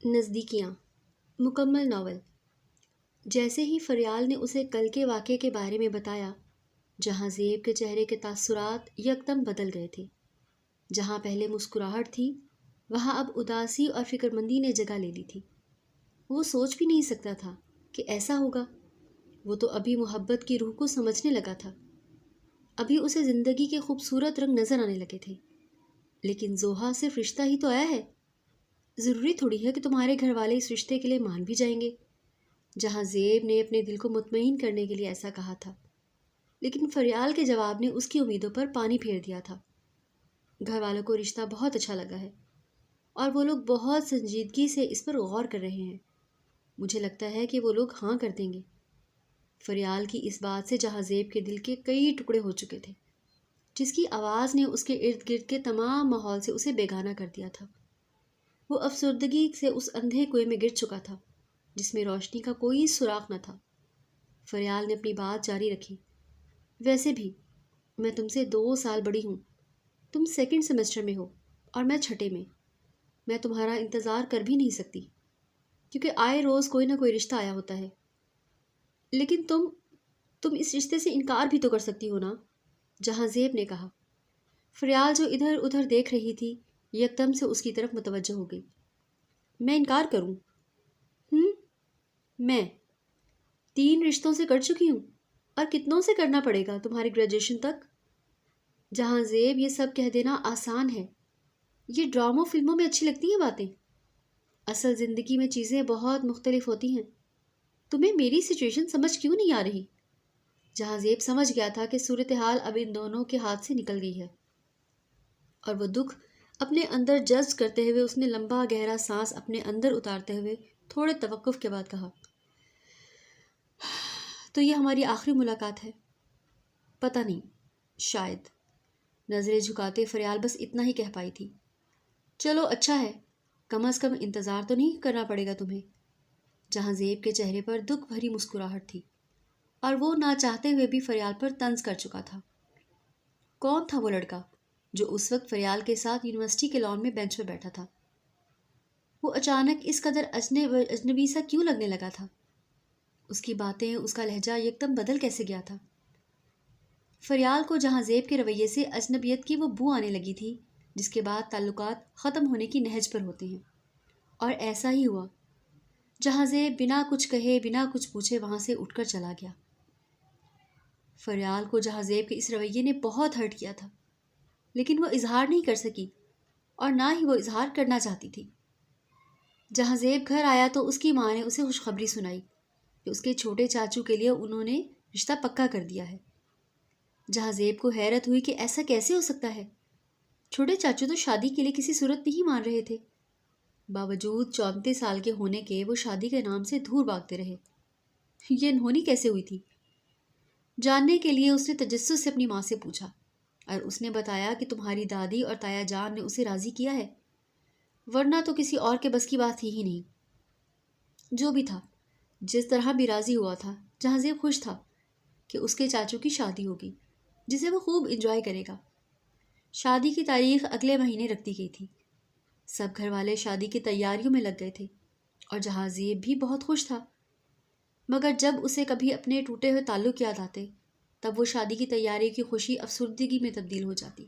نزدیکیاں مکمل ناول۔ جیسے ہی فریال نے اسے کل کے واقعے کے بارے میں بتایا، جہاں زیب کے چہرے کے تاثرات یکدم بدل گئے تھے۔ جہاں پہلے مسکراہٹ تھی، وہاں اب اداسی اور فکر مندی نے جگہ لے لی تھی۔ وہ سوچ بھی نہیں سکتا تھا کہ ایسا ہوگا۔ وہ تو ابھی محبت کی روح کو سمجھنے لگا تھا، ابھی اسے زندگی کے خوبصورت رنگ نظر آنے لگے تھے۔ لیکن زوہا صرف رشتہ ہی تو آیا ہے، ضروری تھوڑی ہے کہ تمہارے گھر والے اس رشتے کے لیے مان بھی جائیں گے۔ جہاں زیب نے اپنے دل کو مطمئن کرنے کے لیے ایسا کہا تھا، لیکن فریال کے جواب نے اس کی امیدوں پر پانی پھیر دیا تھا۔ گھر والوں کو رشتہ بہت اچھا لگا ہے اور وہ لوگ بہت سنجیدگی سے اس پر غور کر رہے ہیں۔ مجھے لگتا ہے کہ وہ لوگ ہاں کر دیں گے۔ فریال کی اس بات سے جہاں زیب کے دل کے کئی ٹکڑے ہو چکے تھے، جس کی آواز نے اس کے ارد گرد کے تمام ماحول سے اسے بیگانہ کر دیا تھا۔ وہ افسردگی سے اس اندھے کنویں میں گر چکا تھا جس میں روشنی کا کوئی سراغ نہ تھا۔ فریال نے اپنی بات جاری رکھی۔ ویسے بھی میں تم سے 2 سال بڑی ہوں، تم 2nd سیمسٹر میں ہو اور میں 6 میں۔ میں تمہارا انتظار کر بھی نہیں سکتی، کیونکہ آئے روز کوئی نہ کوئی رشتہ آیا ہوتا ہے۔ لیکن تم اس رشتے سے انکار بھی تو کر سکتی ہو نا، جہاں زیب نے کہا۔ فریال جو ادھر ادھر دیکھ رہی تھی، یکدم سے اس کی طرف متوجہ ہو گئی۔ میں انکار کروں؟ میں 3 رشتوں سے کر چکی ہوں، اور کتنوں سے کرنا پڑے گا تمہاری گریجویشن تک؟ جہاں زیب یہ سب کہہ دینا آسان ہے، یہ ڈراموں فلموں میں اچھی لگتی ہیں باتیں، اصل زندگی میں چیزیں بہت مختلف ہوتی ہیں۔ تمہیں میری سچویشن سمجھ کیوں نہیں آ رہی؟ جہاں زیب سمجھ گیا تھا کہ صورتحال اب ان دونوں کے ہاتھ سے نکل گئی ہے، اور وہ دکھ اپنے اندر جذب کرتے ہوئے اس نے لمبا گہرا سانس اپنے اندر اتارتے ہوئے تھوڑے توقف کے بعد کہا، تو یہ ہماری آخری ملاقات ہے؟ پتہ نہیں، شاید۔ نظریں جھکاتے فریال بس اتنا ہی کہہ پائی تھی، چلو اچھا ہے، کم از کم انتظار تو نہیں کرنا پڑے گا تمہیں۔ جہاں زیب کے چہرے پر دکھ بھری مسکراہٹ تھی، اور وہ نہ چاہتے ہوئے بھی فریال پر طنز کر چکا تھا۔ کون تھا وہ لڑکا جو اس وقت فریال کے ساتھ یونیورسٹی کے لان میں بینچ پر بیٹھا تھا؟ وہ اچانک اس قدر اجنبی سا کیوں لگنے لگا تھا؟ اس کی باتیں، اس کا لہجہ یکدم بدل کیسے گیا تھا؟ فریال کو جہاں زیب کے رویے سے اجنبیت کی وہ بو آنے لگی تھی جس کے بعد تعلقات ختم ہونے کی نہج پر ہوتے ہیں، اور ایسا ہی ہوا۔ جہاں زیب بنا کچھ کہے، بنا کچھ پوچھے وہاں سے اٹھ کر چلا گیا۔ فریال کو جہاں زیب کے اس رویے نے بہت ہرٹ کیا تھا، لیکن وہ اظہار نہیں کر سکی، اور نہ ہی وہ اظہار کرنا چاہتی تھی۔ جہاں زیب گھر آیا تو اس کی ماں نے اسے خوشخبری سنائی کہ اس کے چھوٹے چاچو کے لیے انہوں نے رشتہ پکا کر دیا ہے۔ جہاں زیب کو حیرت ہوئی کہ ایسا کیسے ہو سکتا ہے، چھوٹے چاچو تو شادی کے لیے کسی صورت نہیں مان رہے تھے۔ باوجود 34 سال کے ہونے کے وہ شادی کے نام سے دھور بھاگتے رہے۔ یہ انہونی کیسے ہوئی تھی؟ جاننے کے لیے اس نے تجسس سے اپنی ماں سے پوچھا، اور اس نے بتایا کہ تمہاری دادی اور تایا جان نے اسے راضی کیا ہے، ورنہ تو کسی اور کے بس کی بات تھی ہی نہیں۔ جو بھی تھا، جس طرح بھی راضی ہوا تھا، جہاں زیب خوش تھا کہ اس کے چاچو کی شادی ہوگی جسے وہ خوب انجوائے کرے گا۔ شادی کی تاریخ اگلے مہینے رکھ دی گئی تھی۔ سب گھر والے شادی کی تیاریوں میں لگ گئے تھے، اور جہاں زیب بھی بہت خوش تھا، مگر جب اسے کبھی اپنے ٹوٹے ہوئے تعلق یاد آتے، تب وہ شادی کی تیاری کی خوشی افسردگی میں تبدیل ہو جاتی۔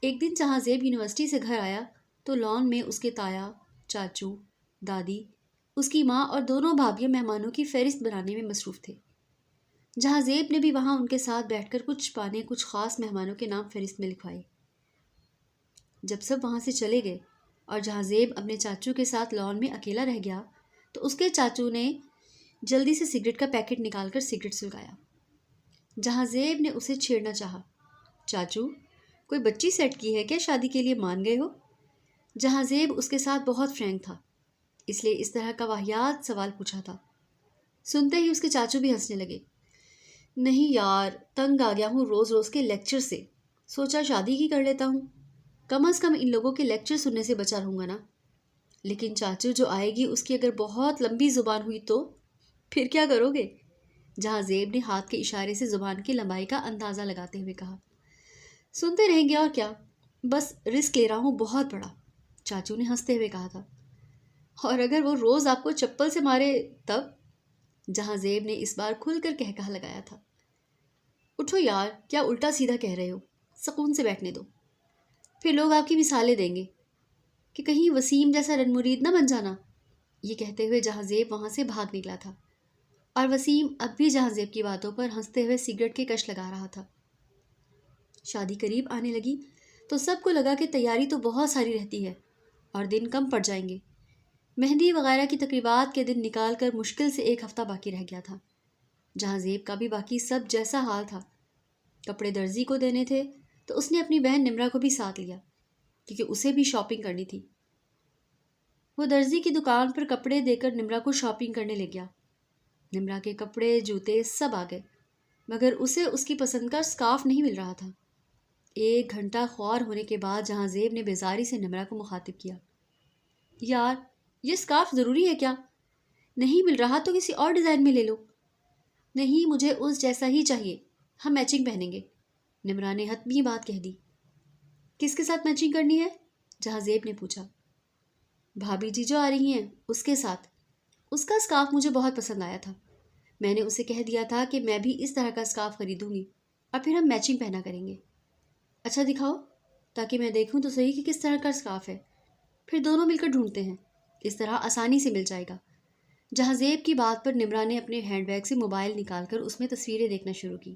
ایک دن جہاں زیب یونیورسٹی سے گھر آیا تو لان میں اس کے تایا، چاچو، دادی، اس کی ماں اور دونوں بھابھیاں مہمانوں کی فہرست بنانے میں مصروف تھے۔ جہاں زیب نے بھی وہاں ان کے ساتھ بیٹھ کر کچھ خاص مہمانوں کے نام فہرست میں لکھوائے۔ جب سب وہاں سے چلے گئے اور جہاں زیب اپنے چاچو کے ساتھ لان میں اکیلا رہ گیا تو اس کے چاچو نے جلدی سے سگریٹ کا پیکٹ نکال کر سگریٹ سلگایا۔ جہاں زیب نے اسے چھیڑنا چاہا، چاچو کوئی بچی سیٹ کی ہے کیا؟ شادی کے لیے مان گئے ہو؟ جہاں زیب اس کے ساتھ بہت فرینک تھا، اس لیے اس طرح کا واہیات سوال پوچھا تھا۔ سنتے ہی اس کے چاچو بھی ہنسنے لگے۔ نہیں یار، تنگ آ گیا ہوں روز روز کے لیکچر سے، سوچا شادی ہی کر لیتا ہوں، کم از کم ان لوگوں کے لیکچر سننے سے بچا رہوں گا نا۔ لیکن چاچو جو آئے گی اس کی اگر بہت لمبی زبان ہوئی تو پھر کیا کرو گے؟ جہاں زیب نے ہاتھ کے اشارے سے زبان کی لمبائی کا اندازہ لگاتے ہوئے کہا۔ سنتے رہیں گے اور کیا، بس رسک لے رہا ہوں بہت بڑا، چاچو نے ہنستے ہوئے کہا تھا۔ اور اگر وہ روز آپ کو چپل سے مارے تب؟ جہاں زیب نے اس بار کھل کر کہا لگایا تھا۔ اٹھو یار، کیا الٹا سیدھا کہہ رہے ہو؟ سکون سے بیٹھنے دو، پھر لوگ آپ کی مثالیں دیں گے کہ کہیں وسیم جیسا رن مرید نہ بن جانا۔ یہ کہتے ہوئے جہاں زیب وہاں سے بھاگ نکلا تھا، اور وسیم اب بھی جہاں زیب کی باتوں پر ہنستے ہوئے سگریٹ کے کش لگا رہا تھا۔ شادی قریب آنے لگی تو سب کو لگا کہ تیاری تو بہت ساری رہتی ہے اور دن کم پڑ جائیں گے۔ مہندی وغیرہ کی تقریبات کے دن نکال کر مشکل سے ایک ہفتہ باقی رہ گیا تھا۔ جہاں زیب کا بھی باقی سب جیسا حال تھا۔ کپڑے درزی کو دینے تھے تو اس نے اپنی بہن نمرا کو بھی ساتھ لیا، کیونکہ اسے بھی شاپنگ کرنی تھی۔ وہ درزی کی دکان پر کپڑے دے کر نمرا کو شاپنگ کرنے لے گیا۔ نمرا کے کپڑے، جوتے سب آ گئے، مگر اسے اس کی پسند کا سکارف نہیں مل رہا تھا۔ 1 گھنٹہ خوار ہونے کے بعد جہاں زیب نے بیزاری سے نمرا کو مخاطب کیا۔ یار، یہ سکارف ضروری ہے کیا؟ نہیں مل رہا تو کسی اور ڈیزائن میں لے لو۔ نہیں، مجھے اس جیسا ہی چاہیے، ہم میچنگ پہنیں گے۔ نمرا نے حتمی بات کہہ دی۔ کس کے ساتھ میچنگ کرنی ہے؟ جہاں زیب نے پوچھا۔ بھابھی جی جو آ رہی ہیں اس کے ساتھ۔ اس کا سکارف مجھے بہت پسند آیا تھا، میں نے اسے کہہ دیا تھا کہ میں بھی اس طرح کا سکارف خریدوں گی اور پھر ہم میچنگ پہنا کریں گے۔ اچھا دکھاؤ تاکہ میں دیکھوں تو صحیح کہ کس طرح کا سکارف ہے، پھر دونوں مل کر ڈھونڈتے ہیں، اس طرح آسانی سے مل جائے گا۔ جہاں زیب کی بات پر نمرا نے اپنے ہینڈ بیگ سے موبائل نکال کر اس میں تصویریں دیکھنا شروع کی۔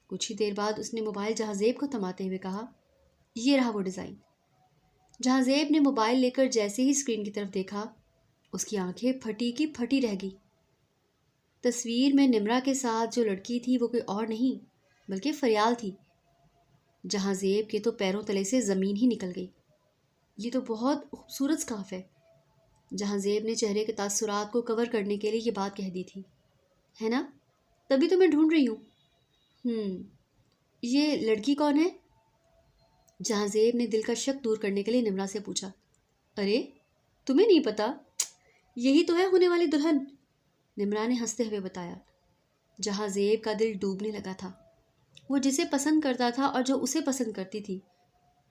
کچھ ہی دیر بعد اس نے موبائل جہاں زیب کو تھماتے ہوئے کہا، یہ رہا وہ ڈیزائن۔ جہاں زیب نے موبائل لے کر جیسے ہی اسکرین کی طرف دیکھا، اس کی آنکھیں پھٹی کی پھٹی رہ گئی۔ تصویر میں نمرا کے ساتھ جو لڑکی تھی وہ کوئی اور نہیں بلکہ فریال تھی۔ جہاں زیب کے تو پیروں تلے سے زمین ہی نکل گئی۔ یہ تو بہت خوبصورت سکارف ہے۔ جہاں زیب نے چہرے کے تاثرات کو کور کرنے کے لیے یہ بات کہہ دی تھی، ہے نا؟ تبھی تو میں ڈھونڈ رہی ہوں۔ یہ لڑکی کون ہے؟ جہاں زیب نے دل کا شک دور کرنے کے لیے نمرا سے پوچھا۔ ارے تمہیں نہیں پتا؟ یہی تو ہے ہونے والی دلہن، نمرا نے ہنستے ہوئے بتایا۔ جہاں زیب کا دل ڈوبنے لگا تھا۔ وہ جسے پسند کرتا تھا اور جو اسے پسند کرتی تھی،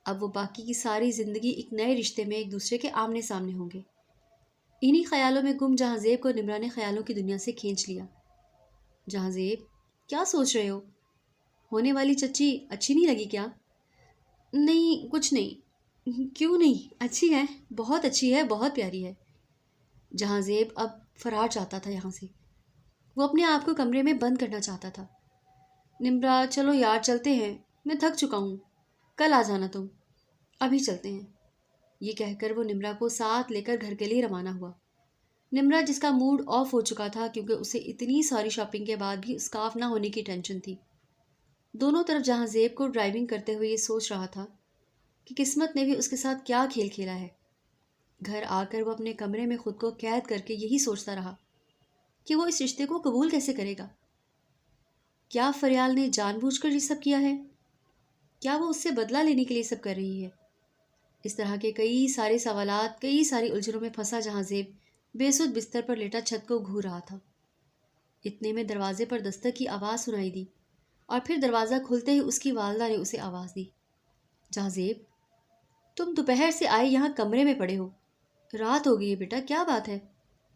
اب وہ باقی کی ساری زندگی ایک نئے رشتے میں ایک دوسرے کے آمنے سامنے ہوں گے۔ انہی خیالوں میں گم جہاں زیب کو نمرا نے خیالوں کی دنیا سے کھینچ لیا۔ جہاں زیب، کیا سوچ رہے ہو؟ ہونے والی چچی اچھی نہیں لگی کیا؟ نہیں، کچھ نہیں۔ کیوں نہیں؟ اچھی ہے، بہت اچھی ہے، بہت پیاری ہے۔ جہاں زیب اب فرار چاہتا تھا یہاں سے، وہ اپنے آپ کو کمرے میں بند کرنا چاہتا تھا۔ نمرا، چلو یار چلتے ہیں، میں تھک چکا ہوں، کل آ جانا تم، ابھی چلتے ہیں۔ یہ کہہ کر وہ نمرا کو ساتھ لے کر گھر کے لیے روانہ ہوا۔ نمرا جس کا موڈ آف ہو چکا تھا کیونکہ اسے اتنی ساری شاپنگ کے بعد بھی اسکارف نہ ہونے کی ٹینشن تھی، دونوں طرف جہاں زیب کو ڈرائیونگ کرتے ہوئے یہ سوچ رہا تھا کہ قسمت نے بھی اس کے ساتھ کیا کھیل کھیلا ہے۔ گھر آ کر وہ اپنے کمرے میں خود کو قید کر کے یہی سوچتا رہا کہ وہ اس رشتے کو قبول کیسے کرے گا۔ کیا فریال نے جان بوجھ کر یہ سب کیا ہے؟ کیا وہ اس سے بدلہ لینے کے لیے سب کر رہی ہے؟ اس طرح کے کئی سارے سوالات، کئی ساری الجھنوں میں پھنسا جہاں زیب بے سود بستر پر لیٹا چھت کو گھور رہا تھا۔ اتنے میں دروازے پر دستک کی آواز سنائی دی اور پھر دروازہ کھلتے ہی اس کی والدہ نے اسے آواز دی۔ جہاں زیب، تم دوپہر سے آئے یہاں کمرے میں پڑے ہو، رات ہو گئی ہے بیٹا، کیا بات ہے؟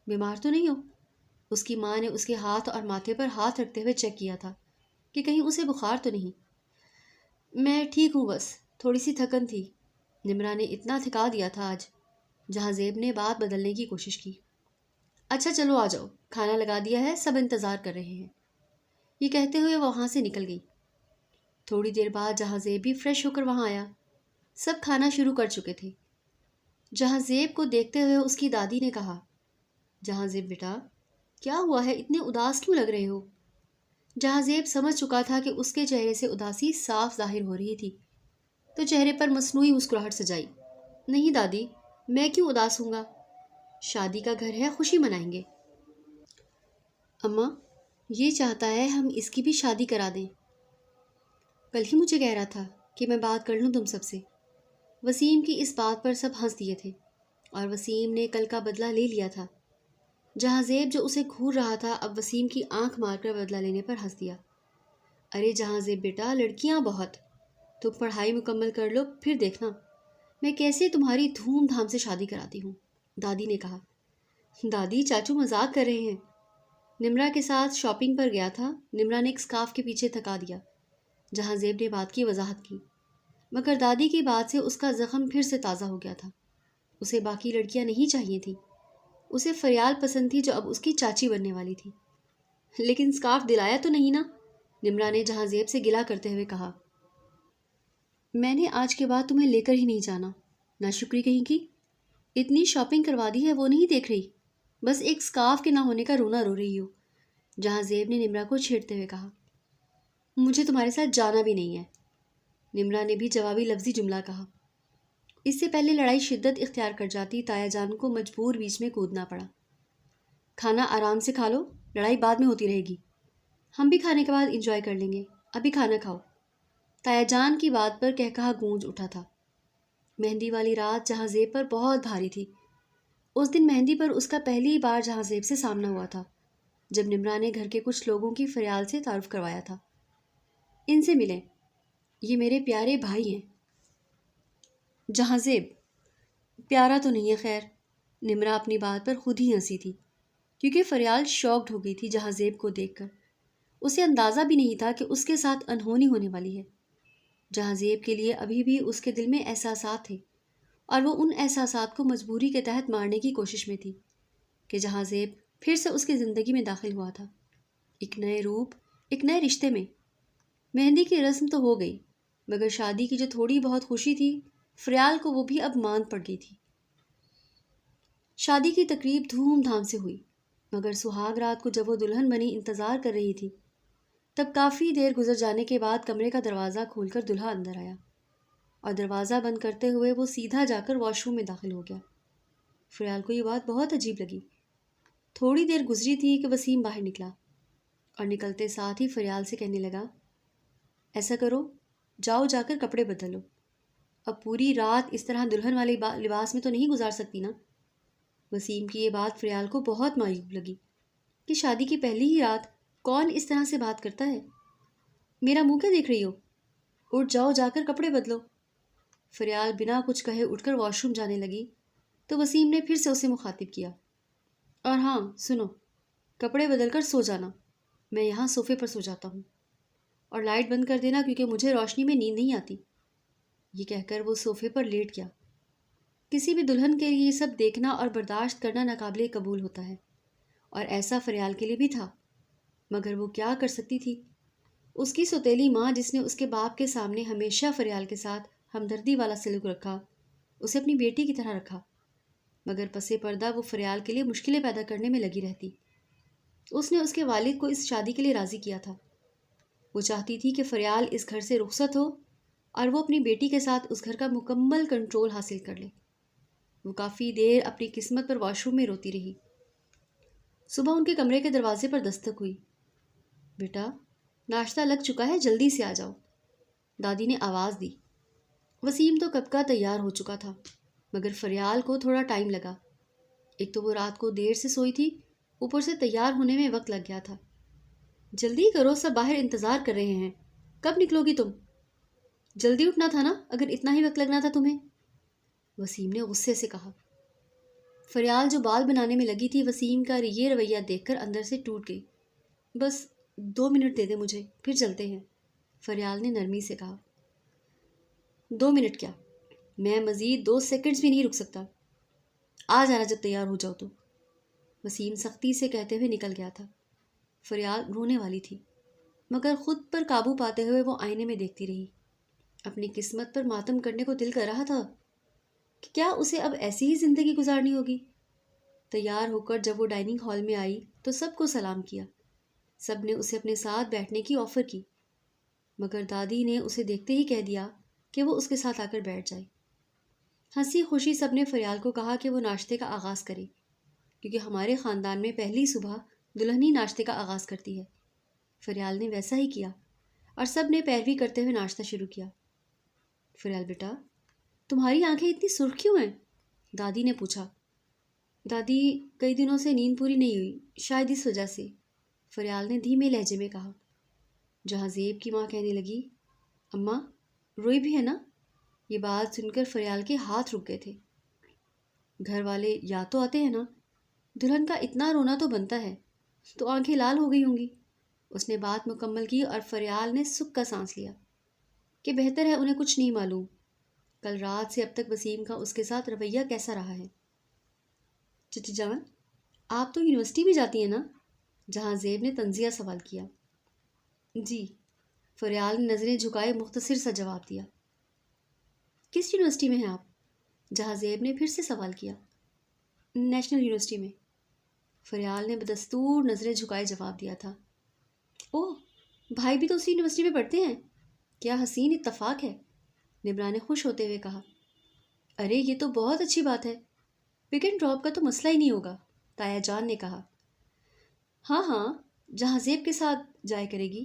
بیمار تو نہیں ہو؟ اس کی ماں نے اس کے ہاتھ اور ماتھے پر ہاتھ رکھتے ہوئے چیک کیا تھا کہ کہیں اسے بخار تو نہیں۔ میں ٹھیک ہوں، بس تھوڑی سی تھکن تھی، نمرا نے اتنا تھکا دیا تھا آج۔ جہاں زیب نے بات بدلنے کی کوشش کی۔ اچھا چلو آ جاؤ، کھانا لگا دیا ہے، سب انتظار کر رہے ہیں۔ یہ کہتے ہوئے وہ وہاں سے نکل گئی۔ تھوڑی دیر بعد جہاں زیب بھی فریش ہو کر وہاں آیا۔ سب کھانا شروع کر چکے تھے۔ جہاں زیب کو دیکھتے ہوئے اس کی دادی نے کہا، جہاں زیب بیٹا، کیا ہوا ہے، اتنے اداس کیوں لگ رہے ہو؟ جہاں زیب سمجھ چکا تھا کہ اس کے چہرے سے اداسی صاف ظاہر ہو رہی تھی، تو چہرے پر مصنوعی مسکراہٹ سجائی۔ نہیں دادی، میں کیوں اداس ہوں گا؟ شادی کا گھر ہے، خوشی منائیں گے۔ اماں، یہ چاہتا ہے ہم اس کی بھی شادی کرا دیں۔ کل ہی مجھے کہہ رہا تھا کہ میں بات کر لوں تم سب سے۔ وسیم کی اس بات پر سب ہنس دیے تھے، اور وسیم نے کل کا بدلہ لے لیا تھا۔ جہاں زیب جو اسے گھور رہا تھا اب وسیم کی آنکھ مار کر بدلہ لینے پر ہنس دیا۔ ارے جہاں زیب بیٹا، لڑکیاں بہت، تم پڑھائی مکمل کر لو، پھر دیکھنا میں کیسے تمہاری دھوم دھام سے شادی کراتی ہوں، دادی نے کہا۔ دادی، چاچو مذاق کر رہے ہیں۔ نمرا کے ساتھ شاپنگ پر گیا تھا۔ نمرا نے ایک اسکارف کے پیچھے تھکا دیا جہاں زیب نے بات کی وضاحت کی، مگر دادی کی بات سے اس کا زخم پھر سے تازہ ہو گیا تھا۔ اسے باقی لڑکیاں نہیں چاہیے تھیں، اسے فریال پسند تھی جو اب اس کی چاچی بننے والی تھی۔ لیکن اسکارف دلایا تو نہیں نا؟ نمرا نے جہاں زیب سے گلا کرتے ہوئے کہا۔ میں نے آج کے بعد تمہیں لے کر ہی نہیں جانا، ناشکری کہیں کی۔ اتنی شاپنگ کروا دی ہے وہ نہیں دیکھ رہی، بس ایک اسکارف کے نہ ہونے کا رونا رو رہی ہو، جہاں زیب نے نمرا کو چھیڑتے ہوئے کہا۔ مجھے تمہارے ساتھ جانا بھی نہیں ہے، نمرا نے بھی جوابی لفظی جملہ کہا۔ اس سے پہلے لڑائی شدت اختیار کر جاتی، تایا جان کو مجبور بیچ میں کودنا پڑا۔ کھانا آرام سے کھا لو، لڑائی بعد میں ہوتی رہے گی۔ ہم بھی کھانے کے بعد انجوائے کر لیں گے، ابھی کھانا کھاؤ۔ تایا جان کی بات پر کہا گونج اٹھا تھا۔ مہندی والی رات جہاں زیب پر بہت بھاری تھی۔ اس دن مہندی پر اس کا پہلی بار جہاں زیب سے سامنا ہوا تھا، جب نمرا نے گھر کے کچھ لوگوں کی فریال سے تعارف کروایا تھا۔ ان سے ملیں، یہ میرے پیارے بھائی ہیں۔ جہاں زیب، پیارا تو نہیں ہے خیر۔ نمرا اپنی بات پر خود ہی ہنسی تھی، کیونکہ فریال شاکڈ ہو گئی تھی جہاں زیب کو دیکھ کر۔ اسے اندازہ بھی نہیں تھا کہ اس کے ساتھ انہونی ہونے والی ہے۔ جہاں زیب کے لیے ابھی بھی اس کے دل میں احساسات تھے، اور وہ ان احساسات کو مجبوری کے تحت مارنے کی کوشش میں تھی کہ جہاں زیب پھر سے اس کی زندگی میں داخل ہوا تھا، ایک نئے روپ، ایک نئے رشتے میں۔ مہندی کی رسم تو ہو گئی، مگر شادی کی جو تھوڑی بہت خوشی تھی فریال کو وہ بھی اب ماند پڑ گئی تھی۔ شادی کی تقریب دھوم دھام سے ہوئی، مگر سہاگ رات کو جب وہ دلہن بنی انتظار کر رہی تھی، تب کافی دیر گزر جانے کے بعد کمرے کا دروازہ کھول کر دلہا اندر آیا، اور دروازہ بند کرتے ہوئے وہ سیدھا جا کر واش روم میں داخل ہو گیا۔ فریال کو یہ بات بہت عجیب لگی۔ تھوڑی دیر گزری تھی کہ وسیم باہر نکلا، اور نکلتے ساتھ ہی فریال سے کہنے لگا، ایسا کرو، جاؤ جا کر کپڑے بدلو، اب پوری رات اس طرح دلہن والے لباس میں تو نہیں گزار سکتی نا۔ وسیم کی یہ بات فریال کو بہت معیوب لگی کہ شادی کی پہلی ہی رات کون اس طرح سے بات کرتا ہے۔ میرا منہ کیا دیکھ رہی ہو؟ اٹھ جاؤ، جا کر کپڑے بدلو۔ فریال بنا کچھ کہے اٹھ کر واش روم جانے لگی تو وسیم نے پھر سے اسے مخاطب کیا، اور ہاں سنو، کپڑے بدل کر سو جانا، میں یہاں صوفے پر سو جاتا ہوں، اور لائٹ بند کر دینا کیونکہ مجھے روشنی میں نیند نہیں آتی۔ یہ کہہ کر وہ صوفے پر لیٹ گیا۔ کسی بھی دلہن کے لیے یہ سب دیکھنا اور برداشت کرنا ناقابل قبول ہوتا ہے، اور ایسا فریال کے لیے بھی تھا، مگر وہ کیا کر سکتی تھی؟ اس کی سوتیلی ماں جس نے اس کے باپ کے سامنے ہمیشہ فریال کے ساتھ ہمدردی والا سلوک رکھا، اسے اپنی بیٹی کی طرح رکھا، مگر پس پردہ وہ فریال کے لیے مشکلیں پیدا کرنے میں لگی رہتی۔ اس نے اس کے والد کو اس شادی کے لیے راضی کیا تھا۔ وہ چاہتی تھی کہ فریال اس گھر سے رخصت ہو اور وہ اپنی بیٹی کے ساتھ اس گھر کا مکمل کنٹرول حاصل کر لے۔ وہ کافی دیر اپنی قسمت پر واش روم میں روتی رہی۔ صبح ان کے کمرے کے دروازے پر دستک ہوئی۔ بیٹا، ناشتہ لگ چکا ہے، جلدی سے آ جاؤ، دادی نے آواز دی۔ وسیم تو کب کا تیار ہو چکا تھا، مگر فریال کو تھوڑا ٹائم لگا۔ ایک تو وہ رات کو دیر سے سوئی تھی، اوپر سے تیار ہونے میں وقت لگ گیا تھا۔ جلدی کرو، سب باہر انتظار کر رہے ہیں، کب نکلو گی تم؟ جلدی اٹھنا تھا نا اگر اتنا ہی وقت لگنا تھا تمہیں، وسیم نے غصے سے کہا۔ فریال جو بال بنانے میں لگی تھی وسیم کا یہ رویہ دیکھ کر اندر سے ٹوٹ گئی۔ بس 2 منٹ دے دے مجھے، پھر چلتے ہیں، فریال نے نرمی سے کہا۔ 2 منٹ کیا، میں مزید 2 سیکنڈز بھی نہیں رک سکتا، آ جانا جب تیار ہو جاؤ تو، وسیم سختی سے کہتے ہوئے نکل گیا تھا۔ فریال رونے والی تھی، مگر خود پر قابو پاتے ہوئے وہ آئینے میں دیکھتی رہی۔ اپنی قسمت پر ماتم کرنے کو دل کر رہا تھا کہ کیا اسے اب ایسی ہی زندگی گزارنی ہوگی۔ تیار ہو کر جب وہ ڈائننگ ہال میں آئی تو سب کو سلام کیا، سب نے اسے اپنے ساتھ بیٹھنے کی آفر کی، مگر دادی نے اسے دیکھتے ہی کہہ دیا کہ وہ اس کے ساتھ آ کر بیٹھ جائے۔ ہنسی خوشی سب نے فریال کو کہا کہ وہ ناشتے کا آغاز کرے، کیونکہ ہمارے خاندان میں پہلی صبح دلہن ہی ناشتے کا آغاز کرتی ہے۔ فریال نے ویسا ہی کیا، اور سب نے پیروی کرتے ہوئے ناشتہ شروع کیا۔ فریال بیٹا، تمہاری آنکھیں اتنی سرخ کیوں ہیں؟ دادی نے پوچھا۔ دادی، کئی دنوں سے نیند پوری نہیں ہوئی، شاید اس وجہ سے، فریال نے دھیمے لہجے میں کہا۔ جہاں زیب کی ماں کہنے لگی، اماں، روئی بھی ہے نا؟ یہ بات سن کر فریال کے ہاتھ رک گئے تھے۔ گھر والے یا تو آتے ہیں نا، دلہن کا اتنا رونا تو بنتا ہے، تو آنکھیں لال ہو گئی ہوں گی۔ اس نے بات مکمل کی اور فریال نے سکھ کا سانس لیا کہ بہتر ہے انہیں کچھ نہیں معلوم کل رات سے اب تک وسیم کا اس کے ساتھ رویہ کیسا رہا ہے۔ چچی جان، آپ تو یونیورسٹی بھی جاتی ہیں نا؟ جہاں زیب نے تنزیہ سوال کیا۔ جی، فریال نے نظریں جھکائے مختصر سا جواب دیا۔ کس یونیورسٹی میں ہیں آپ؟ جہاں زیب نے پھر سے سوال کیا۔ نیشنل یونیورسٹی میں، فریال نے بدستور نظریں جھکائے جواب دیا تھا۔ اوہ، بھائی بھی تو اسی یونیورسٹی میں پڑھتے ہیں، کیا حسین اتفاق ہے، نبرا نے خوش ہوتے ہوئے کہا۔ ارے یہ تو بہت اچھی بات ہے، پک اینڈ ڈراپ کا تو مسئلہ ہی نہیں ہوگا، تایا جان نے کہا۔ ہاں ہاں، جہاں زیب کے ساتھ جائے کرے گی،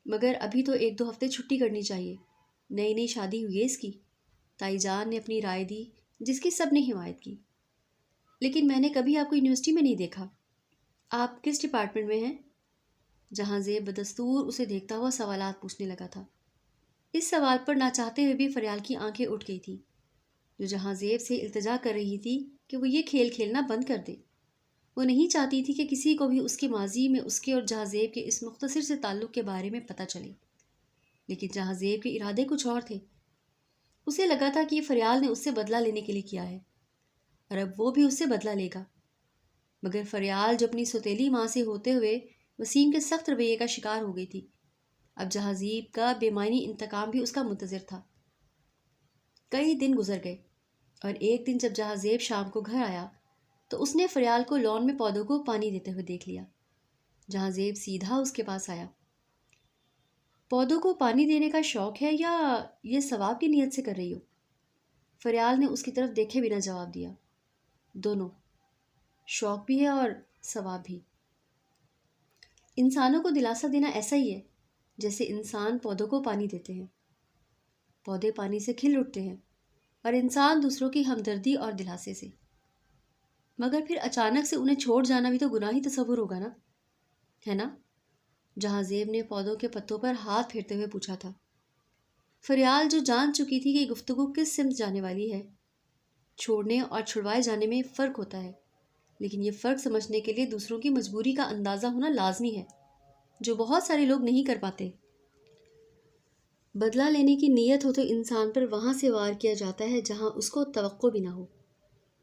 مگر ابھی تو 1-2 ہفتے چھٹی کرنی چاہیے، نئی نئی شادی ہوئی ہے اس کی، تائی جان نے اپنی رائے دی جس کی سب نے حمایت کی۔ لیکن میں نے کبھی آپ کو یونیورسٹی میں نہیں دیکھا، آپ کس ڈپارٹمنٹ میں ہیں؟ جہاں زیب بدستور اسے دیکھتا ہوا سوالات پوچھنے لگا تھا۔ اس سوال پر نہ چاہتے ہوئے بھی فریال کی آنکھیں اٹھ گئی تھیں، جو جہاں زیب سے التجا کر رہی تھی کہ وہ یہ کھیل کھیلنا بند کر دے۔ وہ نہیں چاہتی تھی کہ کسی کو بھی اس کے ماضی میں اس کے اور جہاں زیب کے اس مختصر سے تعلق کے بارے میں پتہ چلے، لیکن جہاں زیب کے ارادے کچھ اور تھے۔ اسے لگا تھا کہ یہ فریال نے اس سے بدلہ لینے کے لیے کیا ہے، اور اب وہ بھی اس سے بدلہ لے گا، مگر فریال جو اپنی سوتیلی ماں سے ہوتے ہوئے وسیم کے سخت رویے کا شکار ہو گئی تھی، اب جہاں زیب کا بے معنی انتقام بھی اس کا منتظر تھا۔ کئی دن گزر گئے، اور ایک دن جب جہاں زیب شام کو گھر آیا تو اس نے فریال کو لان میں پودوں کو پانی دیتے ہوئے دیکھ لیا۔ جہاں زیب سیدھا اس کے پاس آیا۔ پودوں کو پانی دینے کا شوق ہے یا یہ ثواب کی نیت سے کر رہی ہو؟ فریال نے اس کی طرف دیکھے بنا جواب دیا۔ دونوں، شوق بھی ہے اور ثواب بھی۔ انسانوں کو دلاسا دینا ایسا ہی ہے جیسے انسان پودوں کو پانی دیتے ہیں۔ پودے پانی سے کھل اٹھتے ہیں اور انسان دوسروں کی ہمدردی اور دلاسے سے۔ مگر پھر اچانک سے انہیں چھوڑ جانا بھی تو گناہی تصور ہوگا نا، ہے نا؟ جہاں زیب نے پودوں کے پتوں پر ہاتھ پھیرتے ہوئے پوچھا تھا۔ فریال جو جان چکی تھی کہ یہ گفتگو کس سمت جانے والی ہے۔ چھوڑنے اور چھڑوائے جانے میں فرق ہوتا ہے، لیکن یہ فرق سمجھنے کے لیے دوسروں کی مجبوری کا اندازہ ہونا لازمی ہے، جو بہت سارے لوگ نہیں کر پاتے۔ بدلہ لینے کی نیت ہو تو انسان پر وہاں سے وار کیا جاتا ہے جہاں اس کو توقع بھی نہ ہو۔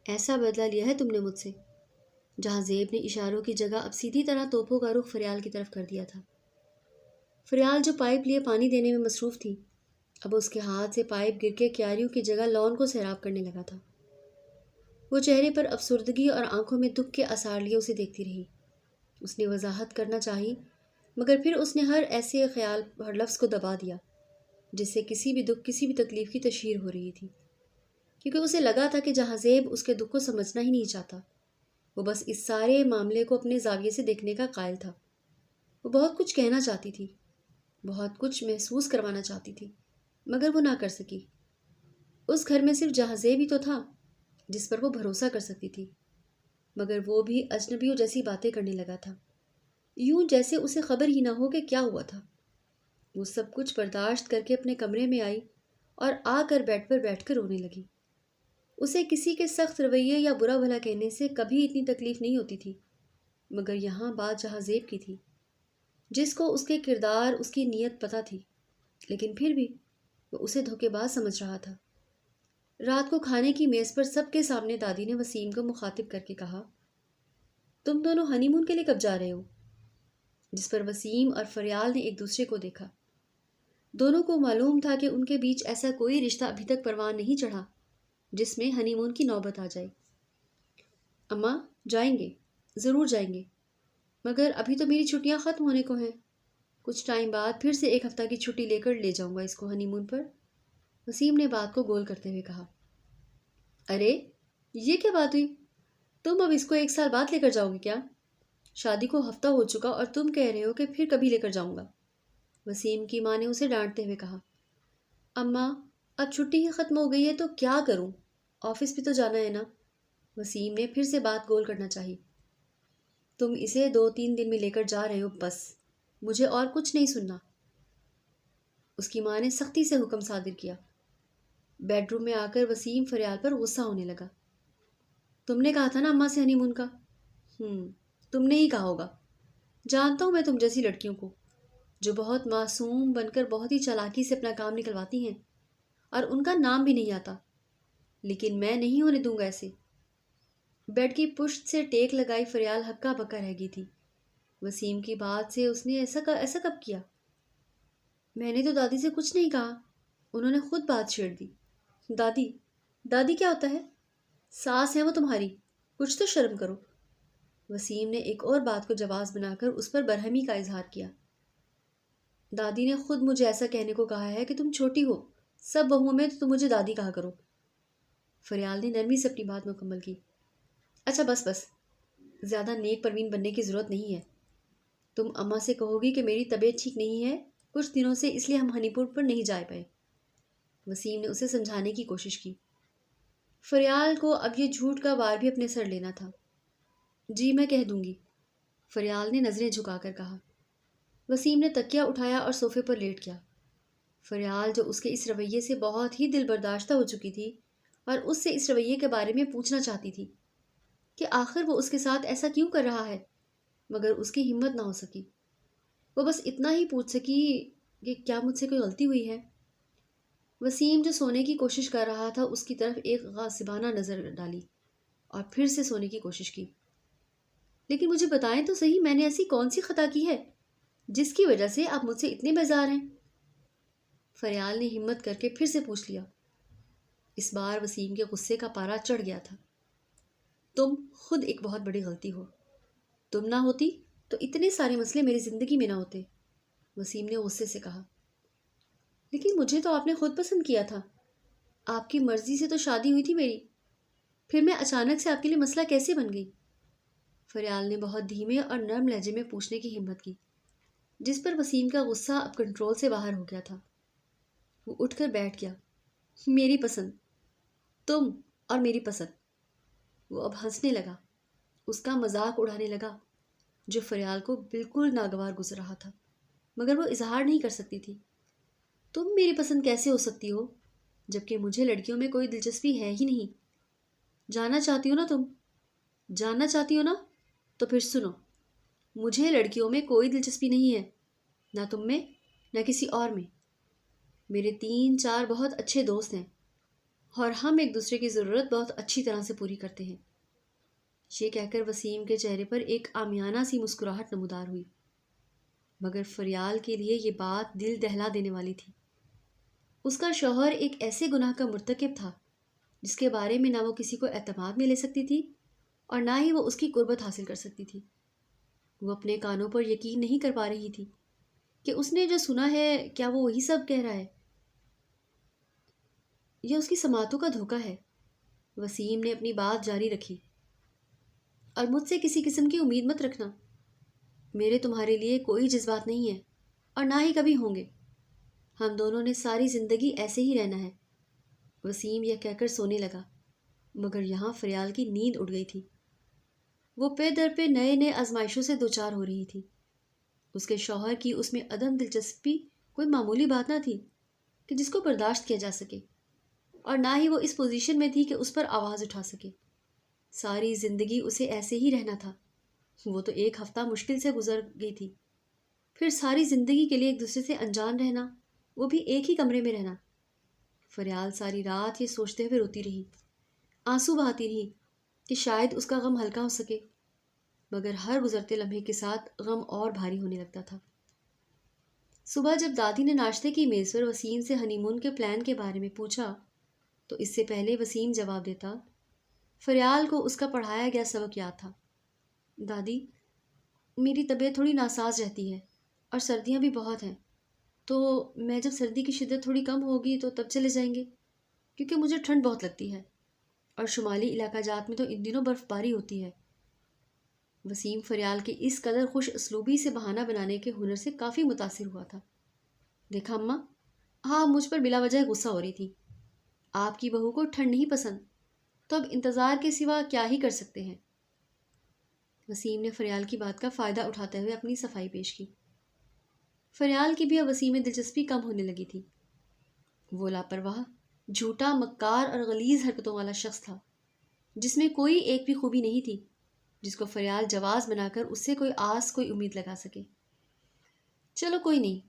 ایسا بدلہ لیا ہے تم نے مجھ سے۔ جہاں زیب نے اشاروں کی جگہ اب سیدھی طرح توپوں کا رخ فریال کی طرف کر دیا تھا۔ فریال جو پائپ لیے پانی دینے میں مصروف تھی، اب اس کے ہاتھ سے پائپ گر کے کیاریوں کی جگہ لان کو سیراب کرنے لگا تھا۔ وہ چہرے پر افسردگی اور آنکھوں میں دکھ کے آثار لیے اسے دیکھتی رہی۔ اس نے وضاحت کرنا چاہی، مگر پھر اس نے ہر ایسے خیال اور لفظ کو دبا دیا جس سے کسی بھی دکھ، کسی بھی تکلیف کی تشہیر ہو رہی تھی، کیونکہ اسے لگا تھا کہ جہاں زیب اس کے دکھ کو سمجھنا ہی نہیں چاہتا۔ وہ بس اس سارے معاملے کو اپنے زاویے سے دیکھنے کا قائل تھا۔ وہ بہت کچھ کہنا چاہتی تھی، بہت کچھ محسوس کروانا چاہتی تھی، مگر وہ نہ کر سکی۔ اس گھر میں صرف جہاں زیب ہی تو تھا جس پر وہ بھروسہ کر سکتی تھی، مگر وہ بھی اجنبیوں جیسی باتیں کرنے لگا تھا، یوں جیسے اسے خبر ہی نہ ہو کہ کیا ہوا تھا۔ وہ سب کچھ برداشت کر کے اپنے کمرے میں آئی اور آ کر بیڈ پر بیٹھ کر رونے لگی۔ اسے کسی کے سخت رویے یا برا بھلا کہنے سے کبھی اتنی تکلیف نہیں ہوتی تھی، مگر یہاں بات جہاں زیب کی تھی، جس کو اس کے کردار، اس کی نیت پتہ تھی، لیکن پھر بھی وہ اسے دھوکے باز سمجھ رہا تھا۔ رات کو کھانے کی میز پر سب کے سامنے دادی نے وسیم کو مخاطب کر کے کہا، تم دونوں ہنی مون کے لیے کب جا رہے ہو؟ جس پر وسیم اور فریال نے ایک دوسرے کو دیکھا۔ دونوں کو معلوم تھا کہ ان کے بیچ ایسا کوئی رشتہ ابھی تک پروان نہیں چڑھا جس میں ہنی مون کی نوبت آ جائے۔ اماں، جائیں گے، ضرور جائیں گے، مگر ابھی تو میری چھٹیاں ختم ہونے کو ہیں، کچھ ٹائم بعد پھر سے 1 ہفتہ کی چھٹی لے کر لے جاؤں گا اس کو ہنی مون پر، وسیم نے بات کو گول کرتے ہوئے کہا۔ ارے یہ کیا بات ہوئی؟ تم اب اس کو 1 سال بعد لے کر جاؤ گے کیا؟ شادی کو ہفتہ ہو چکا اور تم کہہ رہے ہو کہ پھر کبھی لے کر جاؤں گا، وسیم کی ماں نے اسے ڈانٹتے ہوئے کہا۔ اماں، اب چھٹی ہی ختم ہو گئی ہے تو کیا کروں، آفس بھی تو جانا ہے نا، وسیم نے پھر سے بات گول کرنا چاہی۔ تم اسے 2-3 دن میں لے کر جا رہے ہو بس، مجھے اور کچھ نہیں سننا، اس کی ماں نے سختی سے حکم صادر کیا۔ بیڈ روم میں آ کر وسیم فریال پر غصہ ہونے لگا۔ تم نے کہا تھا نا اماں سے ہنی مون کا، تم نے ہی کہا ہوگا. جانتا ہوں میں تم جیسی لڑکیوں کو جو بہت معصوم بن کر بہت ہی چالاکی سے اپنا کام نکلواتی ہیں اور ان کا نام بھی نہیں آتا. لیکن میں نہیں ہونے دوں گا ایسے. بیڈ کی پشت سے ٹیک لگائی فریال ہکا بکا رہ گئی تھی. وسیم کی بات سے اس نے ایسا کب کیا؟ میں نے تو دادی سے کچھ نہیں کہا. انہوں نے خود بات چھیڑ دی. دادی؟ دادی کیا ہوتا ہے؟ ساس ہے وہ تمہاری، کچھ تو شرم کرو. وسیم نے ایک اور بات کو جواز بنا کر اس پر برہمی کا اظہار کیا. دادی نے خود مجھے ایسا کہنے کو کہا ہے کہ تم چھوٹی ہو، سب بہوؤں میں تو تم مجھے دادی کہا کرو. فریال نے نرمی سے اپنی بات مکمل کی. اچھا بس، زیادہ نیک پروین بننے کی ضرورت نہیں ہے. تم اماں سے کہو گی کہ میری طبیعت ٹھیک نہیں ہے کچھ دنوں سے، اس لیے ہم ہنی پور پر نہیں جا پائے. وسیم نے اسے سمجھانے کی کوشش کی. فریال کو اب یہ جھوٹ کا بار بھی اپنے سر لینا تھا. جی میں کہہ دوں گی، فریال نے نظریں جھکا کر کہا. وسیم نے تکیہ اٹھایا اور صوفے پر لیٹ گیا. فریال جو اس کے اس رویے سے بہت ہی دل برداشتہ ہو چکی تھی اور اس سے اس رویے کے بارے میں پوچھنا چاہتی تھی کہ آخر وہ اس کے ساتھ ایسا کیوں کر رہا ہے، مگر اس کی ہمت نہ ہو سکی. وہ بس اتنا ہی پوچھ سکی کہ کیا مجھ سے کوئی غلطی ہوئی ہے. وسیم جو سونے کی کوشش کر رہا تھا اس کی طرف ایک غاصبانہ نظر ڈالی اور پھر سے سونے کی کوشش کی. لیکن مجھے بتائیں تو صحیح، میں نے ایسی کون سی خطا کی ہے جس کی وجہ سے آپ مجھ سے اتنے بیزار ہیں؟ فریال نے ہمت کر کے پھر سے پوچھ لیا. اس بار وسیم کے غصے کا پارا چڑھ گیا تھا. تم خود ایک بہت بڑی غلطی ہو. تم نہ ہوتی تو اتنے سارے مسئلے میری زندگی میں نہ ہوتے. وسیم نے غصے سے کہا. لیکن مجھے تو آپ نے خود پسند کیا تھا، آپ کی مرضی سے تو شادی ہوئی تھی میری، پھر میں اچانک سے آپ کے لیے مسئلہ کیسے بن گئی؟ فریال نے بہت دھیمے اور نرم لہجے میں پوچھنے کی ہمت کی، جس پر وسیم کا غصہ اب کنٹرول سے باہر ہو گیا تھا. وہ اٹھ کر بیٹھ گیا. میری پسند، تم اور میری پسند. وہ اب ہنسنے لگا، اس کا مذاق اڑانے لگا جو فریال کو بالکل ناگوار گزر رہا تھا، مگر وہ اظہار نہیں کر سکتی تھی. تم میری پسند کیسے ہو سکتی ہو جبکہ مجھے لڑکیوں میں کوئی دلچسپی ہے ہی نہیں؟ جاننا چاہتی ہو نا تم؟ جاننا چاہتی ہو نا؟ تو پھر سنو، مجھے لڑکیوں میں کوئی دلچسپی نہیں ہے، نہ تم میں نہ کسی اور میں. میرے 3-4 بہت اچھے دوست ہیں اور ہم ایک دوسرے کی ضرورت بہت اچھی طرح سے پوری کرتے ہیں. یہ کہہ کر وسیم کے چہرے پر ایک عامیانہ سی مسکراہٹ نمودار ہوئی، مگر فریال کے لیے یہ بات دل دہلا دینے والی تھی. اس کا شوہر ایک ایسے گناہ کا مرتکب تھا جس کے بارے میں نہ وہ کسی کو اعتماد میں لے سکتی تھی اور نہ ہی وہ اس کی قربت حاصل کر سکتی تھی. وہ اپنے کانوں پر یقین نہیں کر پا رہی تھی کہ اس نے جو سنا ہے کیا وہ وہی سب کہہ رہا ہے یا اس کی سماعتوں کا دھوکہ ہے. وسیم نے اپنی بات جاری رکھی. اور مجھ سے کسی قسم کی امید مت رکھنا. میرے تمہارے لیے کوئی جذبات نہیں ہے اور نہ ہی کبھی ہوں گے. ہم دونوں نے ساری زندگی ایسے ہی رہنا ہے. وسیم یہ کہہ کر سونے لگا، مگر یہاں فریال کی نیند اڑ گئی تھی. وہ پے در پہ نئے آزمائشوں سے دوچار ہو رہی تھی. اس کے شوہر کی اس میں عدم دلچسپی کوئی معمولی بات نہ تھی کہ جس کو برداشت کیا جا سکے، اور نہ ہی وہ اس پوزیشن میں تھی کہ اس پر آواز اٹھا سکے. ساری زندگی اسے ایسے ہی رہنا تھا. وہ تو 1 ہفتہ مشکل سے گزر گئی تھی، پھر ساری زندگی کے لیے ایک دوسرے سے انجان رہنا، وہ بھی ایک ہی کمرے میں رہنا. فریال ساری رات یہ سوچتے ہوئے روتی رہی، آنسو بہاتی رہی کہ شاید اس کا غم ہلکا ہو سکے، مگر ہر گزرتے لمحے کے ساتھ غم اور بھاری ہونے لگتا تھا. صبح جب دادی نے ناشتے کی میز پر وسیم سے ہنی مون کے پلان کے بارے میں پوچھا تو اس سے پہلے وسیم جواب دیتا، فریال کو اس کا پڑھایا گیا سبق یاد تھا. دادی، میری طبیعت تھوڑی ناساز رہتی ہے اور سردیاں بھی بہت ہیں، تو میں جب سردی کی شدت تھوڑی کم ہوگی تو تب چلے جائیں گے، کیونکہ مجھے ٹھنڈ بہت لگتی ہے اور شمالی علاقہ جات میں تو ان دنوں برف باری ہوتی ہے. وسیم فریال کے اس قدر خوش اسلوبی سے بہانہ بنانے کے ہنر سے کافی متاثر ہوا تھا. دیکھا اماں، آپ مجھ پر بلا وجہ غصہ ہو رہی تھی. آپ کی بہو کو ٹھنڈ نہیں پسند، تو اب انتظار کے سوا کیا ہی کر سکتے ہیں. وسیم نے فریال کی بات کا فائدہ اٹھاتے ہوئے اپنی صفائی پیش کی. فریال کی بھی اب وسیم میں دلچسپی کم ہونے لگی تھی. وہ لاپرواہ، جھوٹا، مکار اور غلیظ حرکتوں والا شخص تھا جس میں کوئی ایک بھی خوبی نہیں تھی جس کو فریال جواز بنا کر اس سے کوئی آس کوئی امید لگا سکے۔ چلو کوئی نہیں،